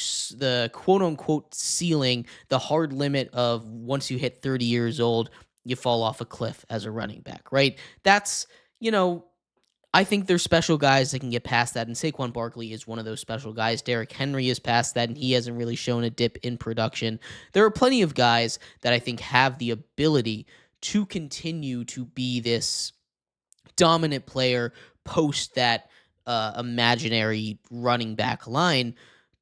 quote unquote ceiling, the hard limit of once you hit 30 years old, you fall off a cliff as a running back, right? That's, I think there's special guys that can get past that, and Saquon Barkley is one of those special guys. Derrick Henry is past that, and he hasn't really shown a dip in production. There are plenty of guys that I think have the ability to continue to be this dominant player post that imaginary running back line.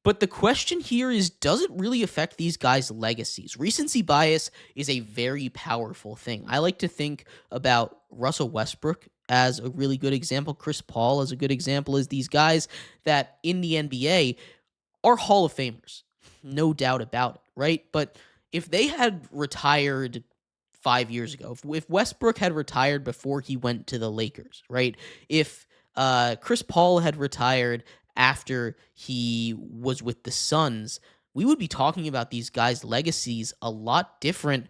But the question here is, does it really affect these guys' legacies? Recency bias is a very powerful thing. I like to think about Russell Westbrook as a really good example, Chris Paul as a good example, as these guys that in the NBA are Hall of Famers. No doubt about it, right? But if they had retired 5 years ago, if Westbrook had retired before he went to the Lakers, right? If Chris Paul had retired after he was with the Suns, we would be talking about these guys' legacies a lot different.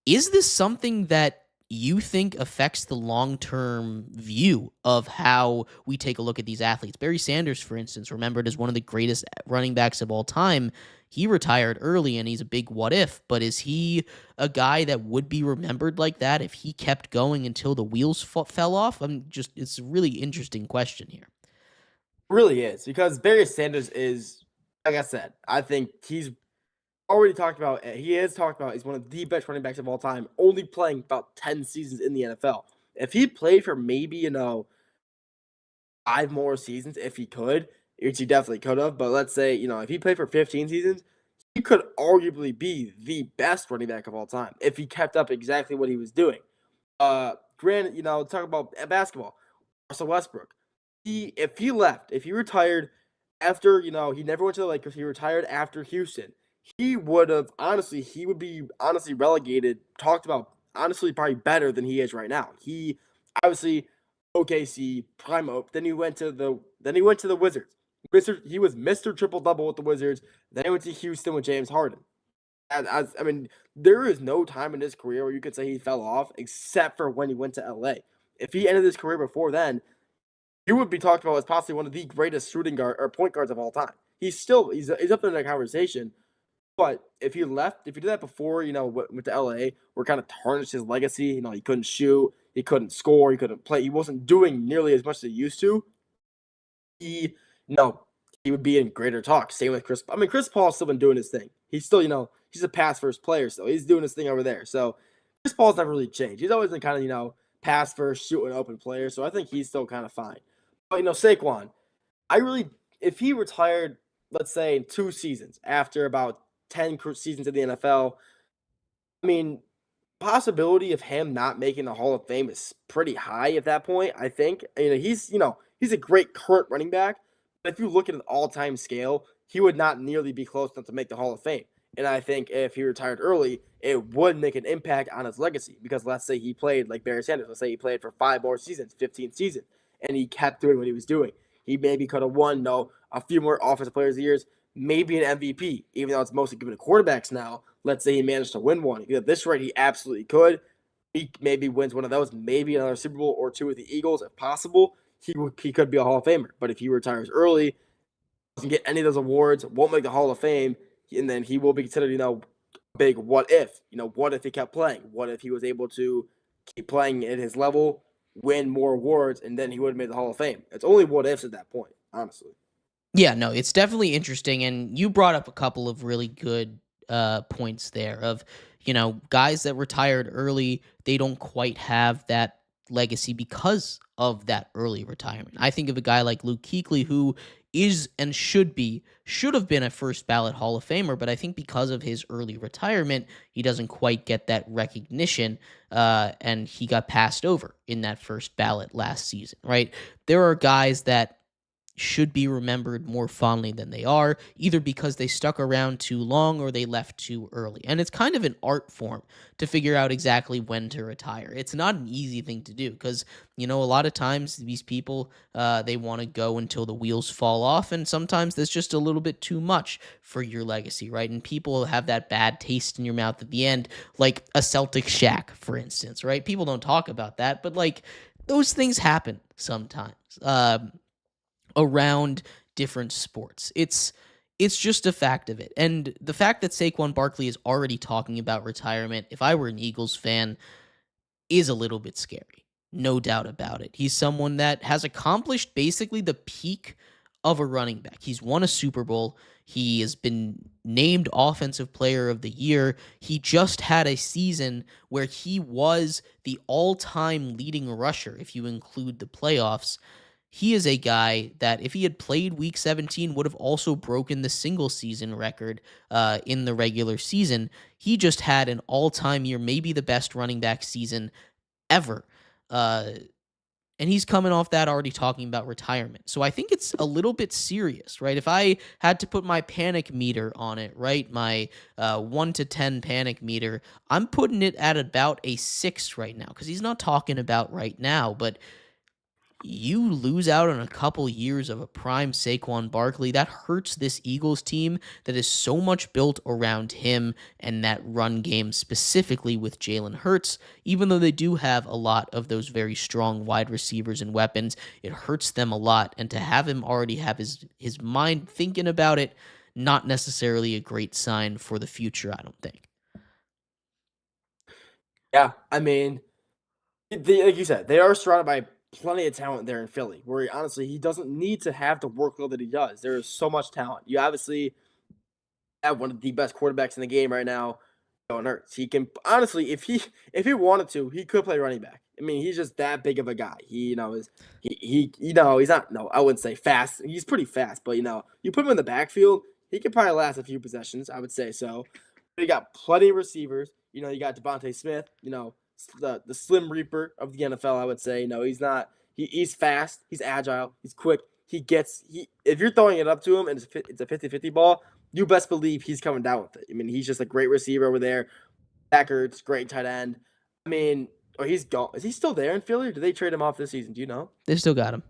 Is this something that you think affects the long-term view of how we take a look at these athletes? Barry Sanders, for instance, remembered as one of the greatest running backs of all time. He retired early, and he's a big what if, but is he a guy that would be remembered like that if he kept going until the wheels fell off? It's a really interesting question here. Really is, because Barry Sanders is, like I said, I think he's already talked about, he's one of the best running backs of all time, only playing about 10 seasons in the NFL. If he played for maybe, 5 more seasons, if he could, which he definitely could have, but let's say, if he played for 15 seasons, he could arguably be the best running back of all time if he kept up exactly what he was doing. Granted, talk about basketball, Russell Westbrook. If he retired after, he never went to the Lakers, he retired after Houston, he would be relegated, talked about, honestly, probably better than he is right now. He obviously OKC prime up, then he went to the Wizards. He was Mr. Triple Double with the Wizards. Then he went to Houston with James Harden. I mean, there is no time in his career where you could say he fell off, except for when he went to LA. If he ended his career before then, he would be talked about as possibly one of the greatest shooting guard or point guards of all time. He's up there in that conversation. But if he did that before, went to LA, where kind of tarnished his legacy, he couldn't shoot, he couldn't score, he couldn't play, he wasn't doing nearly as much as he used to, he would be in greater talk. Same with Chris. I mean, Chris Paul's still been doing his thing. He's still, he's a pass first player, so he's doing his thing over there. So Chris Paul's never really changed. He's always been kind of, pass first, shoot an open player. So I think he's still kind of fine. But Saquon, if he retired, let's say in 2 seasons after about 10 seasons in the NFL, I mean, possibility of him not making the Hall of Fame is pretty high at that point. I think he's a great current running back, but if you look at an all-time scale, he would not nearly be close enough to make the Hall of Fame. And I think if he retired early, it would make an impact on his legacy, because let's say he played like Barry Sanders. Let's say he played for 5 more seasons, 15 seasons, and he kept doing what he was doing. He maybe could have won a few more Offensive Players of the Years, maybe an MVP, even though it's mostly given to quarterbacks now. Let's say he managed to win one. At this rate, he absolutely could. He maybe wins one of those, maybe another Super Bowl or 2 with the Eagles, if possible. He could be a Hall of Famer. But if he retires early, doesn't get any of those awards, won't make the Hall of Fame, and then he will be considered, big what if. What if he kept playing? What if he was able to keep playing at his level, win more awards, and then he would have made the Hall of Fame? It's only what ifs at that point, honestly. Yeah, no, it's definitely interesting, and you brought up a couple of really good points there of, guys that retired early, they don't quite have that legacy because of that early retirement. I think of a guy like Luke Kuechly, who is and should have been a first ballot Hall of Famer, but I think because of his early retirement, he doesn't quite get that recognition, and he got passed over in that first ballot last season, right? There are guys that should be remembered more fondly than they are, either because they stuck around too long or they left too early. And it's kind of an art form to figure out exactly when to retire. It's not an easy thing to do because, a lot of times these people, they want to go until the wheels fall off, and sometimes there's just a little bit too much for your legacy, right? And people have that bad taste in your mouth at the end, like a Celtic Shaq, for instance, right? People don't talk about that, but those things happen sometimes. Around different sports. It's just a fact of it. And the fact that Saquon Barkley is already talking about retirement, if I were an Eagles fan, is a little bit scary. No doubt about it. He's someone that has accomplished basically the peak of a running back. He's won a Super Bowl. He has been named Offensive Player of the Year. He just had a season where he was the all-time leading rusher, if you include the playoffs. He is a guy that, if he had played Week 17, would have also broken the single-season record in the regular season. He just had an all-time year, maybe the best running back season ever. And he's coming off that already talking about retirement. So I think it's a little bit serious, right? If I had to put my panic meter on it, right, my 1 to 10 panic meter, I'm putting it at about a 6 right now, because he's not talking about right now, but you lose out on a couple years of a prime Saquon Barkley. That hurts this Eagles team that is so much built around him and that run game, specifically with Jalen Hurts. Even though they do have a lot of those very strong wide receivers and weapons, it hurts them a lot. And to have him already have his mind thinking about it, not necessarily a great sign for the future, I don't think. Yeah, I mean, like you said, they are surrounded by plenty of talent there in Philly, where honestly, he doesn't need to have the workload that he does. There is so much talent. You obviously have one of the best quarterbacks in the game right now, Jalen Hurts. He can, honestly, if he wanted to, he could play running back. I mean, he's just that big of a guy. He's not, no, I wouldn't say fast. He's pretty fast, but you put him in the backfield, he could probably last a few possessions, I would say so. But you got plenty of receivers. You got Devontae Smith, the Slim Reaper of the NFL, I would say. No, he's not. He's fast. He's agile. He's quick. If you're throwing it up to him and it's a 50-50 ball, you best believe he's coming down with it. I mean, he's just a great receiver over there. Backwards, great tight end. I mean, he's gone. Is he still there in Philly, or did they trade him off this season? Do you know? They've still got him.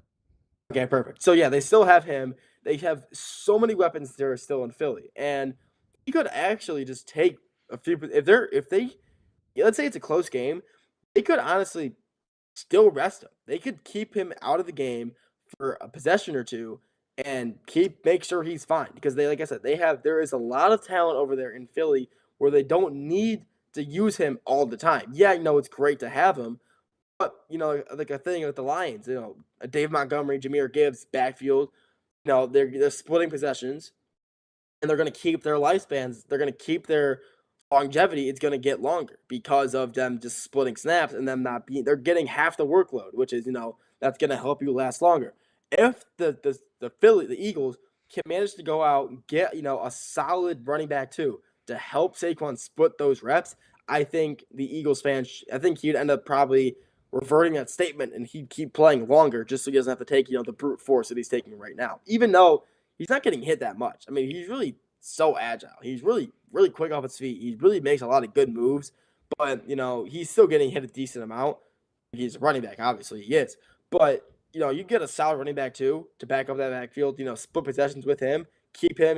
Okay, perfect. So, yeah, they still have him. They have so many weapons that are still in Philly. And he could actually just take a few – if they let's say it's a close game, they could honestly still rest him. They could keep him out of the game for a possession or two and make sure he's fine, because like I said, there is a lot of talent over there in Philly where they don't need to use him all the time. Yeah, it's great to have him, but like a thing with the Lions, Dave Montgomery, Jahmyr Gibbs, backfield, they're splitting possessions, and they're going to keep their lifespans. They're going to keep their longevity. It's going to get longer because of them just splitting snaps and them they're getting half the workload, which is, that's going to help you last longer. If the Eagles can manage to go out and get, a solid running back too, to help Saquon split those reps, I think the Eagles fans, I think he'd end up probably reverting that statement, and he'd keep playing longer just so he doesn't have to take, the brute force that he's taking right now, even though he's not getting hit that much. I mean, he's really so agile. He's really, really quick off his feet. He really makes a lot of good moves, but, he's still getting hit a decent amount. He's a running back, obviously he is, but, you get a solid running back too to back up that backfield, split possessions with him, keep him,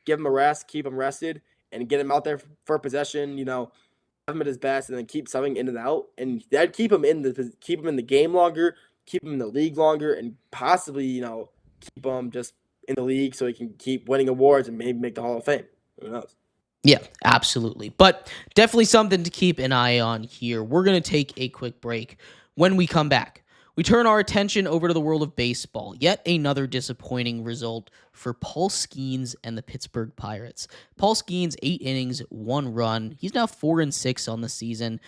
give him a rest, keep him rested, and get him out there for possession, have him at his best, and then keep subbing in and out, and that'd keep him in the game longer, keep him in the league longer, and possibly, keep him just in the league so he can keep winning awards and maybe make the Hall of Fame. Who knows? Yeah, absolutely. But definitely something to keep an eye on here. We're going to take a quick break. When we come back, we turn our attention over to the world of baseball. Yet another disappointing result for Paul Skeens and the Pittsburgh Pirates. Paul Skeens, 8 innings, 1 run. He's now 4-6 on the season.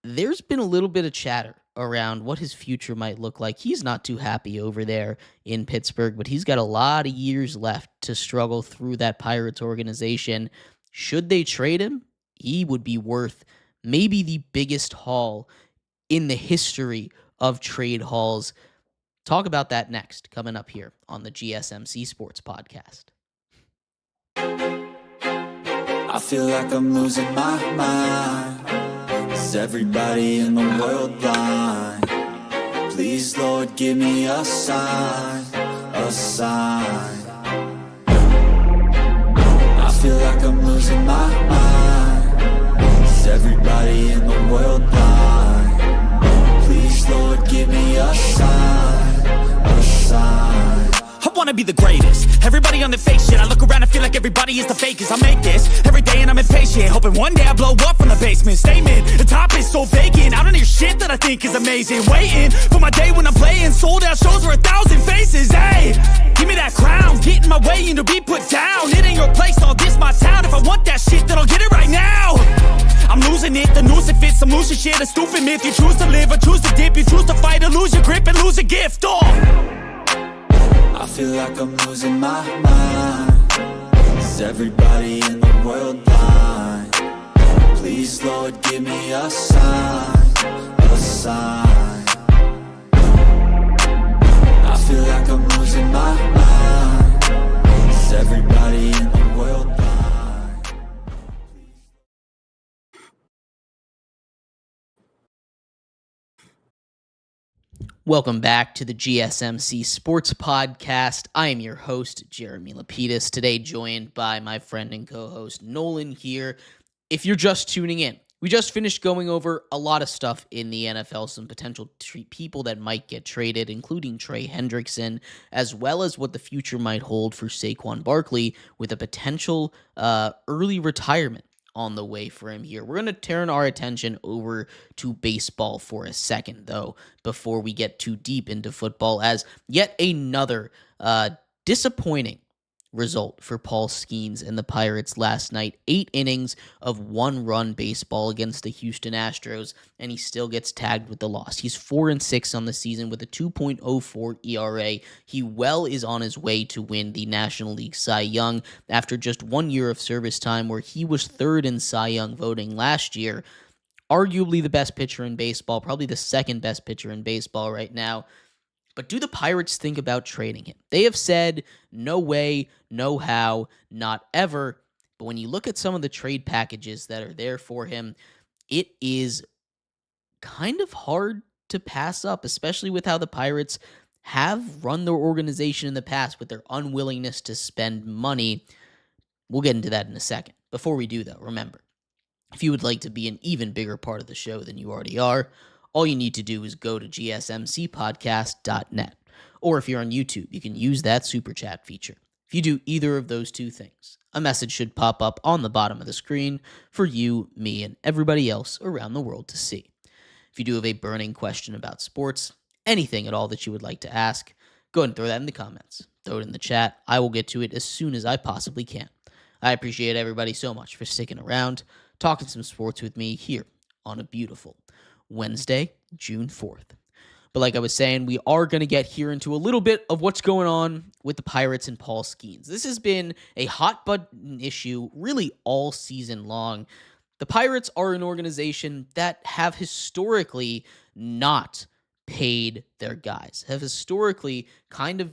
There's been a little bit of chatter around what his future might look like. He's not too happy over there in Pittsburgh, but he's got a lot of years left to struggle through that Pirates organization. Should they trade him, he would be worth maybe the biggest haul in the history of trade hauls. Talk about that next, coming up here on the GSMC Sports Podcast. I feel like I'm losing my mind. Is everybody in the world blind? Please, Lord, give me a sign, a sign. I feel like I'm losing my mind. Is everybody in the world blind? Please, Lord, give me a sign, a sign. I wanna wanna be the greatest. Everybody on the fake shit, I look around and feel like everybody is the fakest. I make this every day and I'm impatient, hoping one day I blow up from the basement. Statement, the top is so vacant, I don't hear shit that I think is amazing. Waiting for my day when I'm playing sold out shows for 1,000 faces. Hey, give me that crown, get in my way and to be put down. It ain't your place, all this my town. If I want that shit, then I'll get it right now. I'm losing it, the noose it fits, I'm losing shit. A stupid myth, you choose to live or choose to dip. You choose to fight or lose your grip and lose a gift. I feel like I'm losing my mind. Is everybody in the world blind? Please, Lord, give me a sign, a sign. I feel like I'm losing my mind. Is everybody in the world blind? Welcome back to the GSMC Sports Podcast. I am your host, Jeremy Lapidus, today joined by my friend and co-host, Nolan here. If you're just tuning in, we just finished going over a lot of stuff in the NFL, some potential people that might get traded, including Trey Hendrickson, as well as what the future might hold for Saquon Barkley with a potential early retirement on the way for him here. We're going to turn our attention over to baseball for a second, though, before we get too deep into football, as yet another disappointing result for Paul Skeens and the Pirates last night. 8 innings of 1-run baseball against the Houston Astros, and he still gets tagged with the loss. He's 4-6 on the season with a 2.04 ERA. He well is on his way to win the National League Cy Young after just 1 year of service time, where he was 3rd in Cy Young voting last year. Arguably the best pitcher in baseball, probably the second best pitcher in baseball right now. But do the Pirates think about trading him? They have said, no way, no how, not ever. But when you look at some of the trade packages that are there for him, it is kind of hard to pass up, especially with how the Pirates have run their organization in the past with their unwillingness to spend money. We'll get into that in a second. Before we do, though, remember, if you would like to be an even bigger part of the show than you already are, all you need to do is go to gsmcpodcast.net. Or if you're on YouTube, you can use that super chat feature. If you do either of those two things, a message should pop up on the bottom of the screen for you, me, and everybody else around the world to see. If you do have a burning question about sports, anything at all that you would like to ask, go ahead and throw that in the comments. Throw it in the chat. I will get to it as soon as I possibly can. I appreciate everybody so much for sticking around, talking some sports with me here on a beautiful Wednesday, June 4th. But like I was saying, we are going to get here into a little bit of what's going on with the Pirates and Paul Skeens. This has been a hot button issue really all season long. The Pirates are an organization that have historically not paid their guys, have historically kind of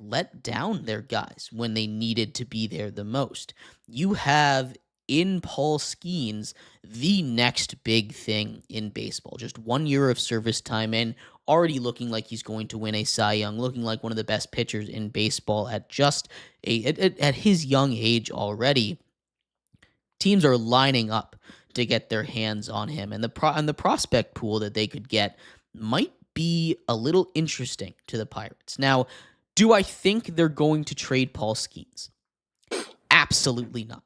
let down their guys when they needed to be there the most. You have in Paul Skeens the next big thing in baseball. Just 1 year of service time in, already looking like he's going to win a Cy Young, looking like one of the best pitchers in baseball at just at his young age already. Teams are lining up to get their hands on him, and the prospect pool that they could get might be a little interesting to the Pirates. Now, do I think they're going to trade Paul Skeens? Absolutely not.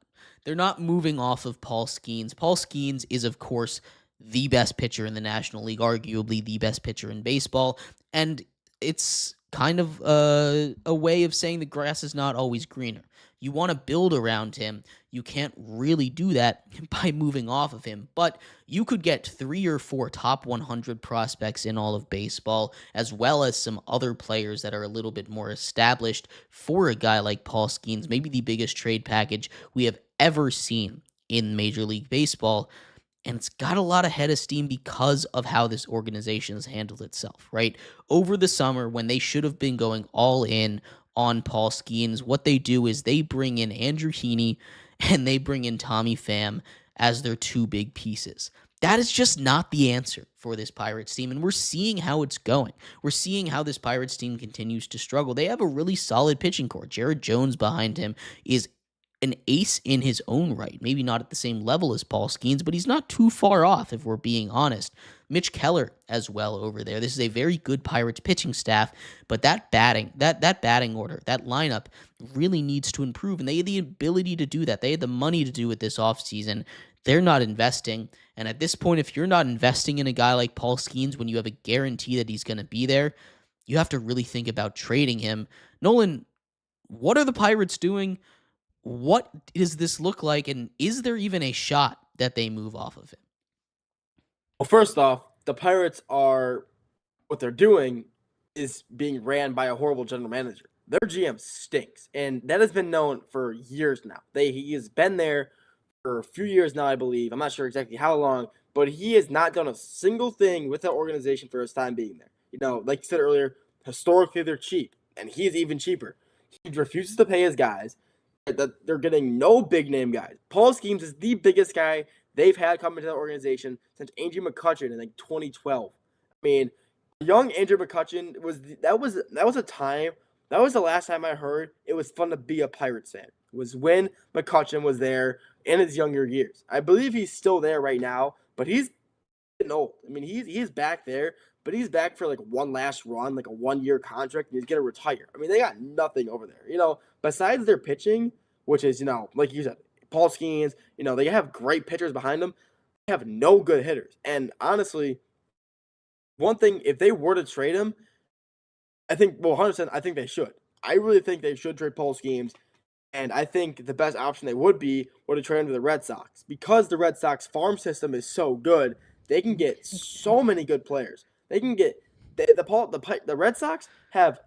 They're not moving off of Paul Skeens. Paul Skeens is, of course, the best pitcher in the National League, arguably the best pitcher in baseball, and it's kind of a way of saying the grass is not always greener. You want to build around him. You can't really do that by moving off of him, but you could get 3 or 4 top 100 prospects in all of baseball, as well as some other players that are a little bit more established for a guy like Paul Skeens, maybe the biggest trade package we have ever seen in Major League Baseball. And it's got a lot of head of steam because of how this organization has handled itself, right? Over the summer, when they should have been going all in on Paul Skeens, what they do is they bring in Andrew Heaney and they bring in Tommy Pham as their 2 big pieces. That is just not the answer for this Pirates team, and we're seeing how it's going. We're seeing how this Pirates team continues to struggle. They have a really solid pitching core. Jared Jones behind him is an ace in his own right. Maybe not at the same level as Paul Skeens, but he's not too far off if we're being honest. Mitch Keller as well over there. This is a very good Pirates pitching staff, but that batting order, that lineup really needs to improve, and they had the ability to do that. They had the money to do it this offseason. They're not investing, and at this point, if you're not investing in a guy like Paul Skeens when you have a guarantee that he's going to be there, you have to really think about trading him. Nolan, what are the Pirates doing? What does this look like, and is there even a shot that they move off of him? Well, first off, the Pirates what they're doing is being ran by a horrible general manager. Their GM stinks, and that has been known for years now. He has been there for a few years now, I believe. I'm not sure exactly how long, but he has not done a single thing with that organization for his time being there. Like you said earlier, historically they're cheap, and he's even cheaper. He refuses to pay his guys. That they're getting no big name guys. Paul Skeens is the biggest guy they've had come into the organization since Andrew McCutchen in 2012. I mean, young Andrew McCutchen was a time. That was the last time I heard it was fun to be a Pirates fan. It was when McCutchen was there in his younger years. I believe he's still there right now, but he's getting old. I mean, he's back there, but he's back for one last run, a 1-year contract, and he's gonna retire. I mean, they got nothing over there. Besides their pitching, which is, like you said, Paul Skeens, they have great pitchers behind them. They have no good hitters. And honestly, one thing, if they were to trade him, I think, 100%, I think they should. I really think they should trade Paul Skeens. And I think the best option they would to trade him to the Red Sox. Because the Red Sox farm system is so good, they can get so many good players. They can get the Red Sox have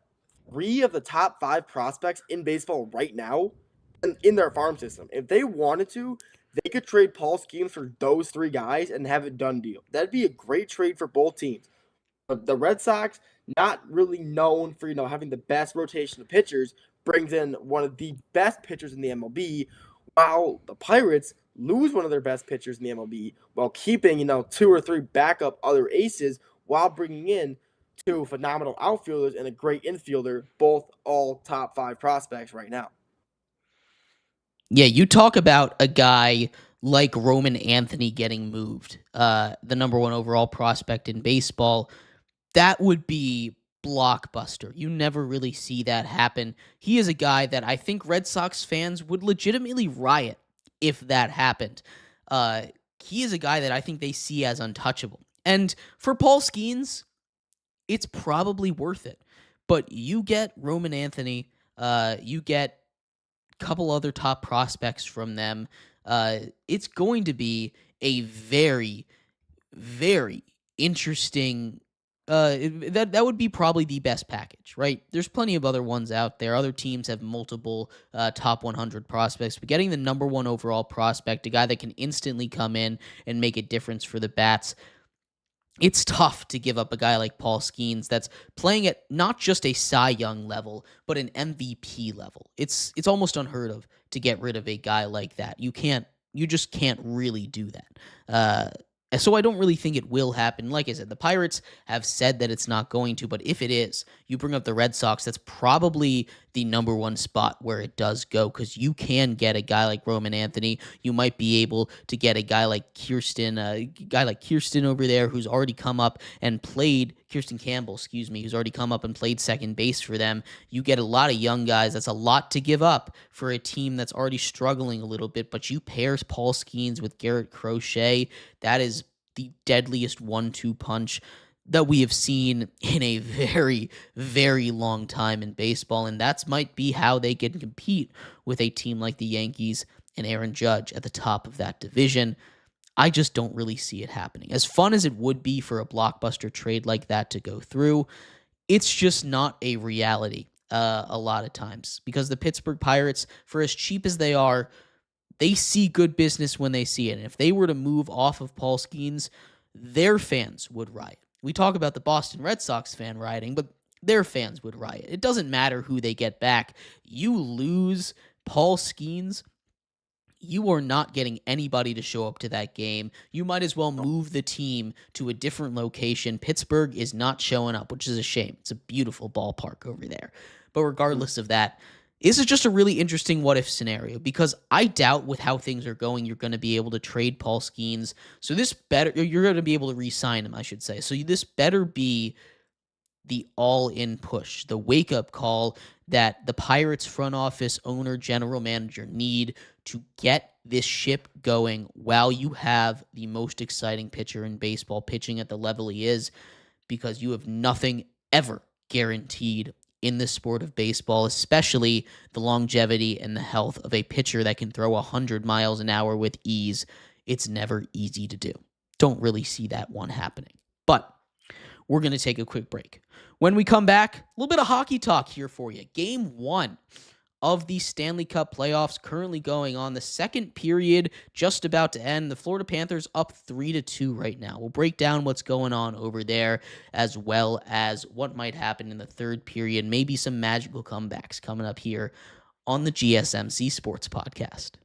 3 of the top 5 prospects in baseball right now in their farm system. If they wanted to, they could trade Paul Skeens for those 3 guys and have a done deal. That'd be a great trade for both teams. But the Red Sox, not really known for having the best rotation of pitchers, brings in one of the best pitchers in the MLB, while the Pirates lose one of their best pitchers in the MLB while keeping 2 or 3 backup other aces, while bringing in 2 phenomenal outfielders and a great infielder, both all top 5 prospects right now. Yeah, you talk about a guy like Roman Anthony getting moved, the number 1 overall prospect in baseball. That would be blockbuster. You never really see that happen. He is a guy that I think Red Sox fans would legitimately riot if that happened. He is a guy that I think they see as untouchable. And for Paul Skeens, it's probably worth it. But you get Roman Anthony, you get a couple other top prospects from them. It's going to be a very, very interesting. That would be probably the best package, right? There's plenty of other ones out there. Other teams have multiple top 100 prospects, but getting the number 1 overall prospect, a guy that can instantly come in and make a difference for the bats, it's tough to give up a guy like Paul Skeens that's playing at not just a Cy Young level, but an MVP level. It's almost unheard of to get rid of a guy like that. You just can't really do that. So I don't really think it will happen. Like I said, the Pirates have said that it's not going to, but if it is, you bring up the Red Sox, that's probably the number 1 spot where it does go, because you can get a guy like Roman Anthony. You might be able to get a guy like Kirsten over there who's already come up and played, Kirsten Campbell, who's already come up and played second base for them. You get a lot of young guys. That's a lot to give up for a team that's already struggling a little bit, but you pair Paul Skeens with Garrett Crochet. That is the deadliest 1-2 punch that we have seen in a very, very long time in baseball, and that might be how they can compete with a team like the Yankees and Aaron Judge at the top of that division. I just don't really see it happening. As fun as it would be for a blockbuster trade like that to go through, it's just not a reality a lot of times, because the Pittsburgh Pirates, for as cheap as they are, they see good business when they see it. And if they were to move off of Paul Skeens, their fans would riot. We talk about the Boston Red Sox fan rioting, but their fans would riot. It doesn't matter who they get back. You lose Paul Skeens, you are not getting anybody to show up to that game. You might as well move the team to a different location. Pittsburgh is not showing up, which is a shame. It's a beautiful ballpark over there. But regardless of that, This is just a really interesting what-if scenario because I doubt with how things are going, you're going to be able to trade Paul Skeens. So you're going to be able to re-sign him, I should say. So this better be the all-in push, the wake-up call that the Pirates front office, owner, general manager need to get this ship going while you have the most exciting pitcher in baseball pitching at the level he is, because you have nothing ever guaranteed in the sport of baseball, especially the longevity and the health of a pitcher that can throw 100 miles an hour with ease. It's never easy to do. Don't really see that one happening. But we're going to take a quick break. When we come back, a little bit of hockey talk here for you. Game 1 of the Stanley Cup playoffs currently going on. The second period just about to end. The Florida Panthers up 3-2 right now. We'll break down what's going on over there as well as what might happen in the third period. Maybe some magical comebacks coming up here on the GSMC Sports Podcast.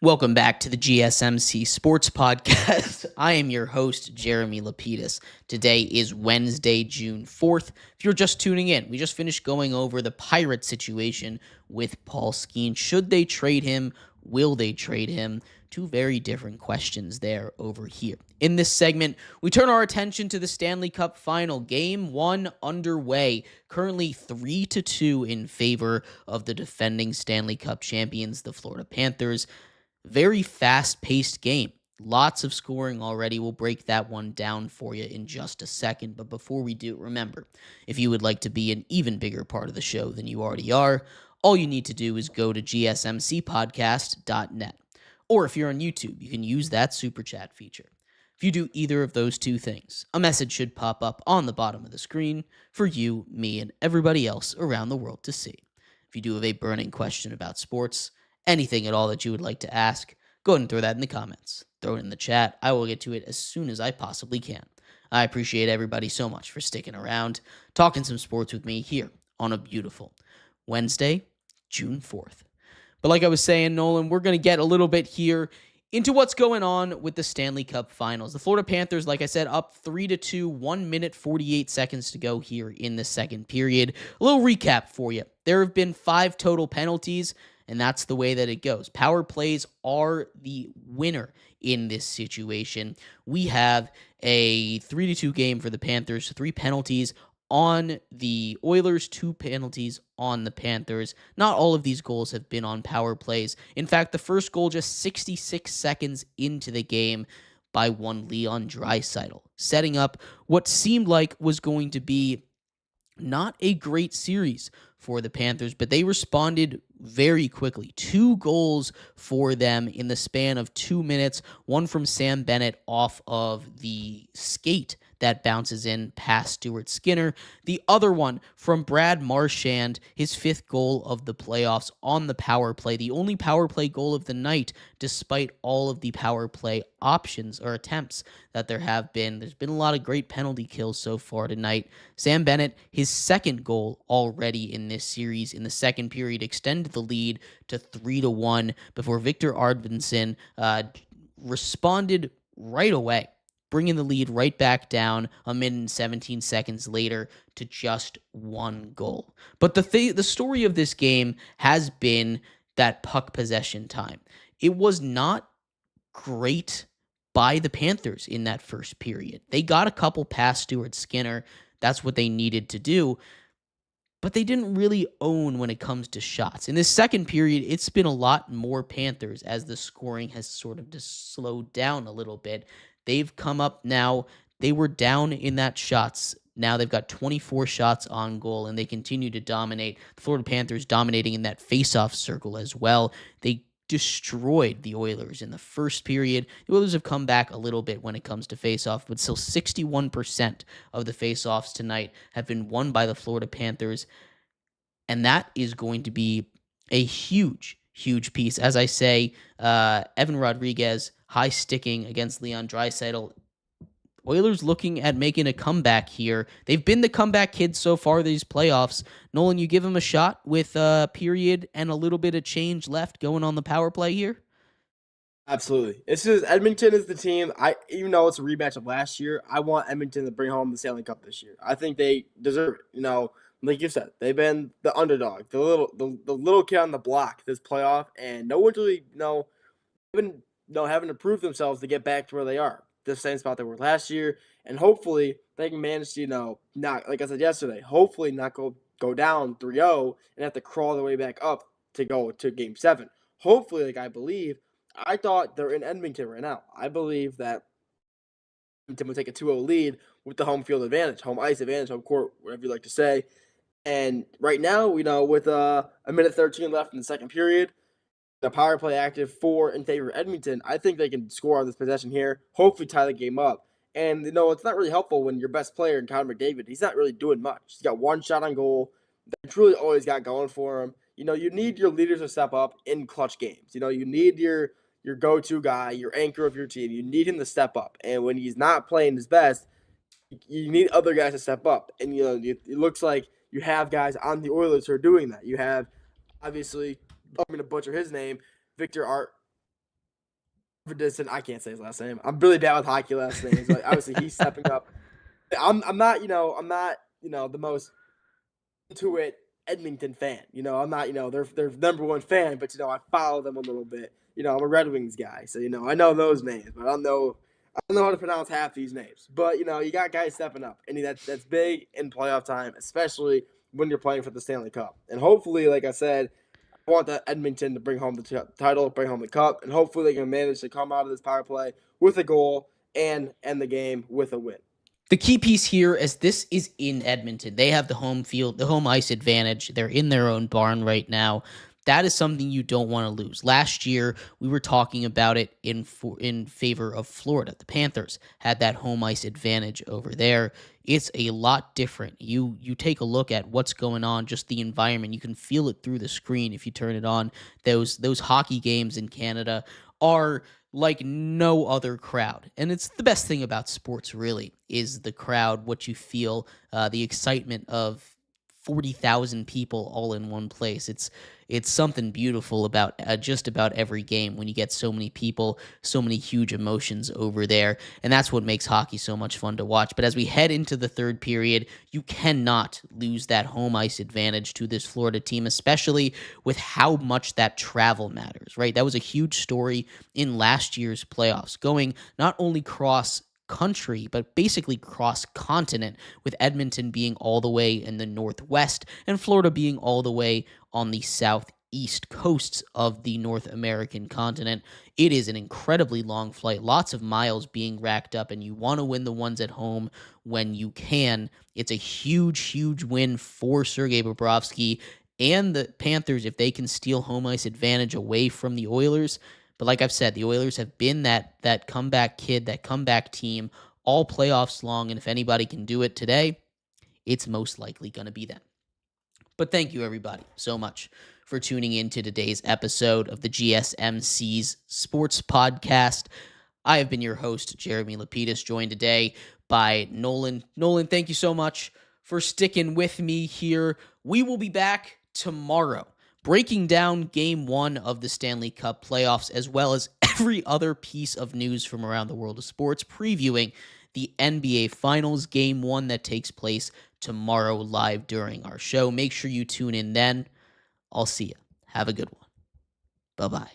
Welcome back to the GSMC Sports Podcast. I am your host, Jeremy Lapidus. Today is Wednesday, June 4th. If you're just tuning in, we just finished going over the Pirate situation with Paul Skeens. Should they trade him? Will they trade him? Two very different questions there over here. In this segment, we turn our attention to the Stanley Cup Final. Game 1 underway. Currently 3-2 in favor of the defending Stanley Cup champions, the Florida Panthers. Very fast-paced game. Lots of scoring already. We'll break that one down for you in just a second. But before we do, remember, if you would like to be an even bigger part of the show than you already are, all you need to do is go to gsmcpodcast.net. Or if you're on YouTube, you can use that super chat feature. If you do either of those two things, a message should pop up on the bottom of the screen for you, me, and everybody else around the world to see. If you do have a burning question about sports, anything at all that you would like to ask, go ahead and throw that in the comments. Throw it in the chat. I will get to it as soon as I possibly can. I appreciate everybody so much for sticking around, talking some sports with me here on a beautiful Wednesday, June 4th. But like I was saying, Nolan, we're going to get a little bit here into what's going on with the Stanley Cup Finals. The Florida Panthers, like I said, up 3-2, 1 minute, 48 seconds to go here in the second period. A little recap for you. There have been 5 total penalties, and that's the way that it goes. Power plays are the winner in this situation. We have a 3-2 game for the Panthers, 3 penalties on the Oilers, 2 penalties on the Panthers. Not all of these goals have been on power plays. In fact, the first goal just 66 seconds into the game by one Leon Draisaitl, setting up what seemed like was going to be not a great series for the Panthers, but they responded very quickly. 2 goals for them in the span of 2 minutes, one from Sam Bennett off of the skate that bounces in past Stuart Skinner. The other one from Brad Marchand, his 5th goal of the playoffs on the power play. The only power play goal of the night, despite all of the power play options or attempts that there have been. There's been a lot of great penalty kills so far tonight. Sam Bennett, his 2nd goal already in this series in the second period, extended the lead to 3-1 before Victor Arvidsson responded right away. bringing the lead right back down a minute and 17 seconds later to just 1 goal. But the story of this game has been that puck possession time. It was not great by the Panthers in that first period. They got a couple past Stuart Skinner. That's what they needed to do. But they didn't really own when it comes to shots. In this second period, it's been a lot more Panthers as the scoring has sort of just slowed down a little bit. They've come up now. They were down in that shots. Now they've got 24 shots on goal, and they continue to dominate. The Florida Panthers dominating in that faceoff circle as well. They destroyed the Oilers in the first period. The Oilers have come back a little bit when it comes to faceoff, but still 61% of the faceoffs tonight have been won by the Florida Panthers, and that is going to be a huge piece. As I say, Evan Rodriguez high sticking against Leon Draisaitl. Oilers looking at making a comeback here. They've been the comeback kids so far these playoffs. Nolan, you give them a shot with a period and a little bit of change left going on the power play here? Absolutely. Edmonton is the team. Even though it's a rematch of last year, I want Edmonton to bring home the Stanley Cup this year. I think they deserve it. Like you said, they've been the underdog, the little kid on the block this playoff, and no one's really having to prove themselves to get back to where they are. The same spot they were last year, and hopefully they can manage to, not, like I said yesterday, hopefully not go down 3-0 and have to crawl their way back up to go to Game 7. Hopefully, I thought they're in Edmonton right now. I believe that Edmonton will take a 2-0 lead with the home field advantage, home ice advantage, home court, whatever you like to say. And right now, with a minute 13 left in the second period, the power play active 4 in favor of Edmonton. I think they can score on this possession here, hopefully tie the game up. And, it's not really helpful when your best player, Connor McDavid, he's not really doing much. He's got 1 shot on goal. That's really all he's got going for him. You need your leaders to step up in clutch games. You need your go-to guy, your anchor of your team. You need him to step up. And when he's not playing his best, you need other guys to step up. And, it looks like you have guys on the Oilers who are doing that. You have, obviously, I'm going to butcher his name, Victor Arvidsson. I can't say his last name. I'm really bad with hockey last names. Like, obviously, he's stepping up. I'm not the most into it Edmonton fan. I'm not, their number one fan, but, I follow them a little bit. I'm a Red Wings guy, so, I know those names, but I don't know how to pronounce half these names. But, you got guys stepping up, and that's big in playoff time, especially when you're playing for the Stanley Cup. And hopefully, like I said, I want that Edmonton to bring home the title, bring home the cup, and hopefully they can manage to come out of this power play with a goal and end the game with a win. The key piece here is this is in Edmonton. They have the home field, the home ice advantage. They're in their own barn right now. That is something you don't want to lose. Last year, we were talking about it in favor of Florida. The Panthers had that home ice advantage over there. It's a lot different. You take a look at what's going on, just the environment. You can feel it through the screen if you turn it on. Those hockey games in Canada are like no other crowd. And it's the best thing about sports, really, is the crowd, what you feel, the excitement of 40,000 people all in one place. It's something beautiful about just about every game when you get so many people, so many huge emotions over there, and that's what makes hockey so much fun to watch. But as we head into the third period, you cannot lose that home ice advantage to this Florida team, especially with how much that travel matters, right? That was a huge story in last year's playoffs, going not only cross country, but basically cross-continent, with Edmonton being all the way in the northwest and Florida being all the way on the southeast coasts of the North American continent. It is an incredibly long flight, lots of miles being racked up, and you want to win the ones at home when you can. It's a huge win for Sergei Bobrovsky and the Panthers if they can steal home ice advantage away from the Oilers. But like I've said, the Oilers have been that comeback kid, that comeback team all playoffs long, and if anybody can do it today, it's most likely going to be them. But thank you, everybody, so much for tuning in to today's episode of the GSMC's Sports Podcast. I have been your host, Jeremy Lapidus, joined today by Nolan. Nolan, thank you so much for sticking with me here. We will be back tomorrow, breaking down Game 1 of the Stanley Cup playoffs, as well as every other piece of news from around the world of sports, previewing the NBA Finals Game 1 that takes place tomorrow live during our show. Make sure you tune in then. I'll see you. Have a good one. Bye-bye.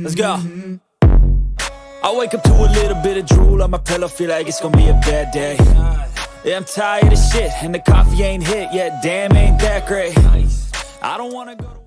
Let's go. I wake up to a little bit of drool on my pillow, feel like it's gonna be a bad day. Yeah, I'm tired of shit, and the coffee ain't hit yet, damn, ain't that great. I don't wanna go to